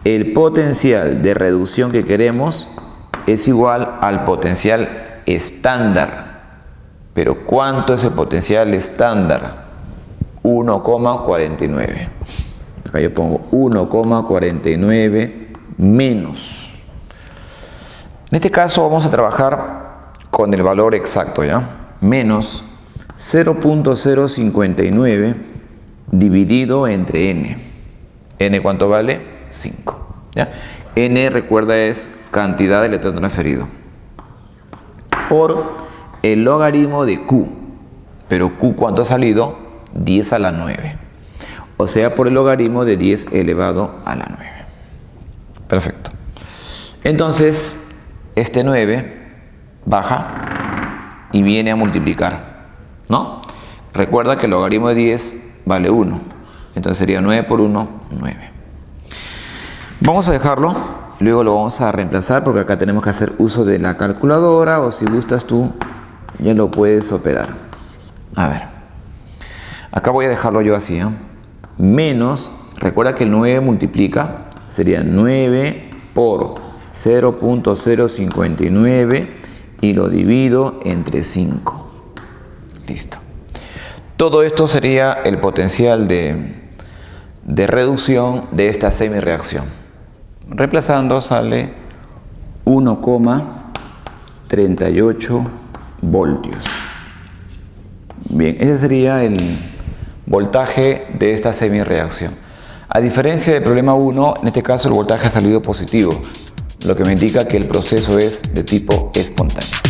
El potencial de reducción que queremos es igual al potencial estándar. Pero ¿cuánto es el potencial estándar? 1,49. Acá yo pongo 1,49 menos. En este caso vamos a trabajar con el valor exacto, ¿ya? Menos 0.059 dividido entre n. ¿N cuánto vale? 5. ¿Ya? N, recuerda, es cantidad de electrón transferido. Por el logaritmo de Q. Pero Q, ¿cuánto ha salido? 10 a la 9. O sea, por el logaritmo de 10 elevado a la 9. Perfecto. Entonces, este 9 baja y viene a multiplicar, ¿no? Recuerda que el logaritmo de 10 vale 1. Entonces sería 9 por 1, 9. Vamos a dejarlo, luego lo vamos a reemplazar porque acá tenemos que hacer uso de la calculadora, o si gustas tú ya lo puedes operar. A ver, acá voy a dejarlo yo así, ¿eh? Menos, recuerda que el 9 multiplica, sería 9 por 0.059 y lo divido entre 5. Listo. Todo esto sería el potencial de reducción de esta semireacción. Reemplazando sale 1,38 voltios. Bien, ese sería el voltaje de esta semireacción. A diferencia del problema 1, en este caso el voltaje ha salido positivo, lo que me indica que el proceso es de tipo espontáneo.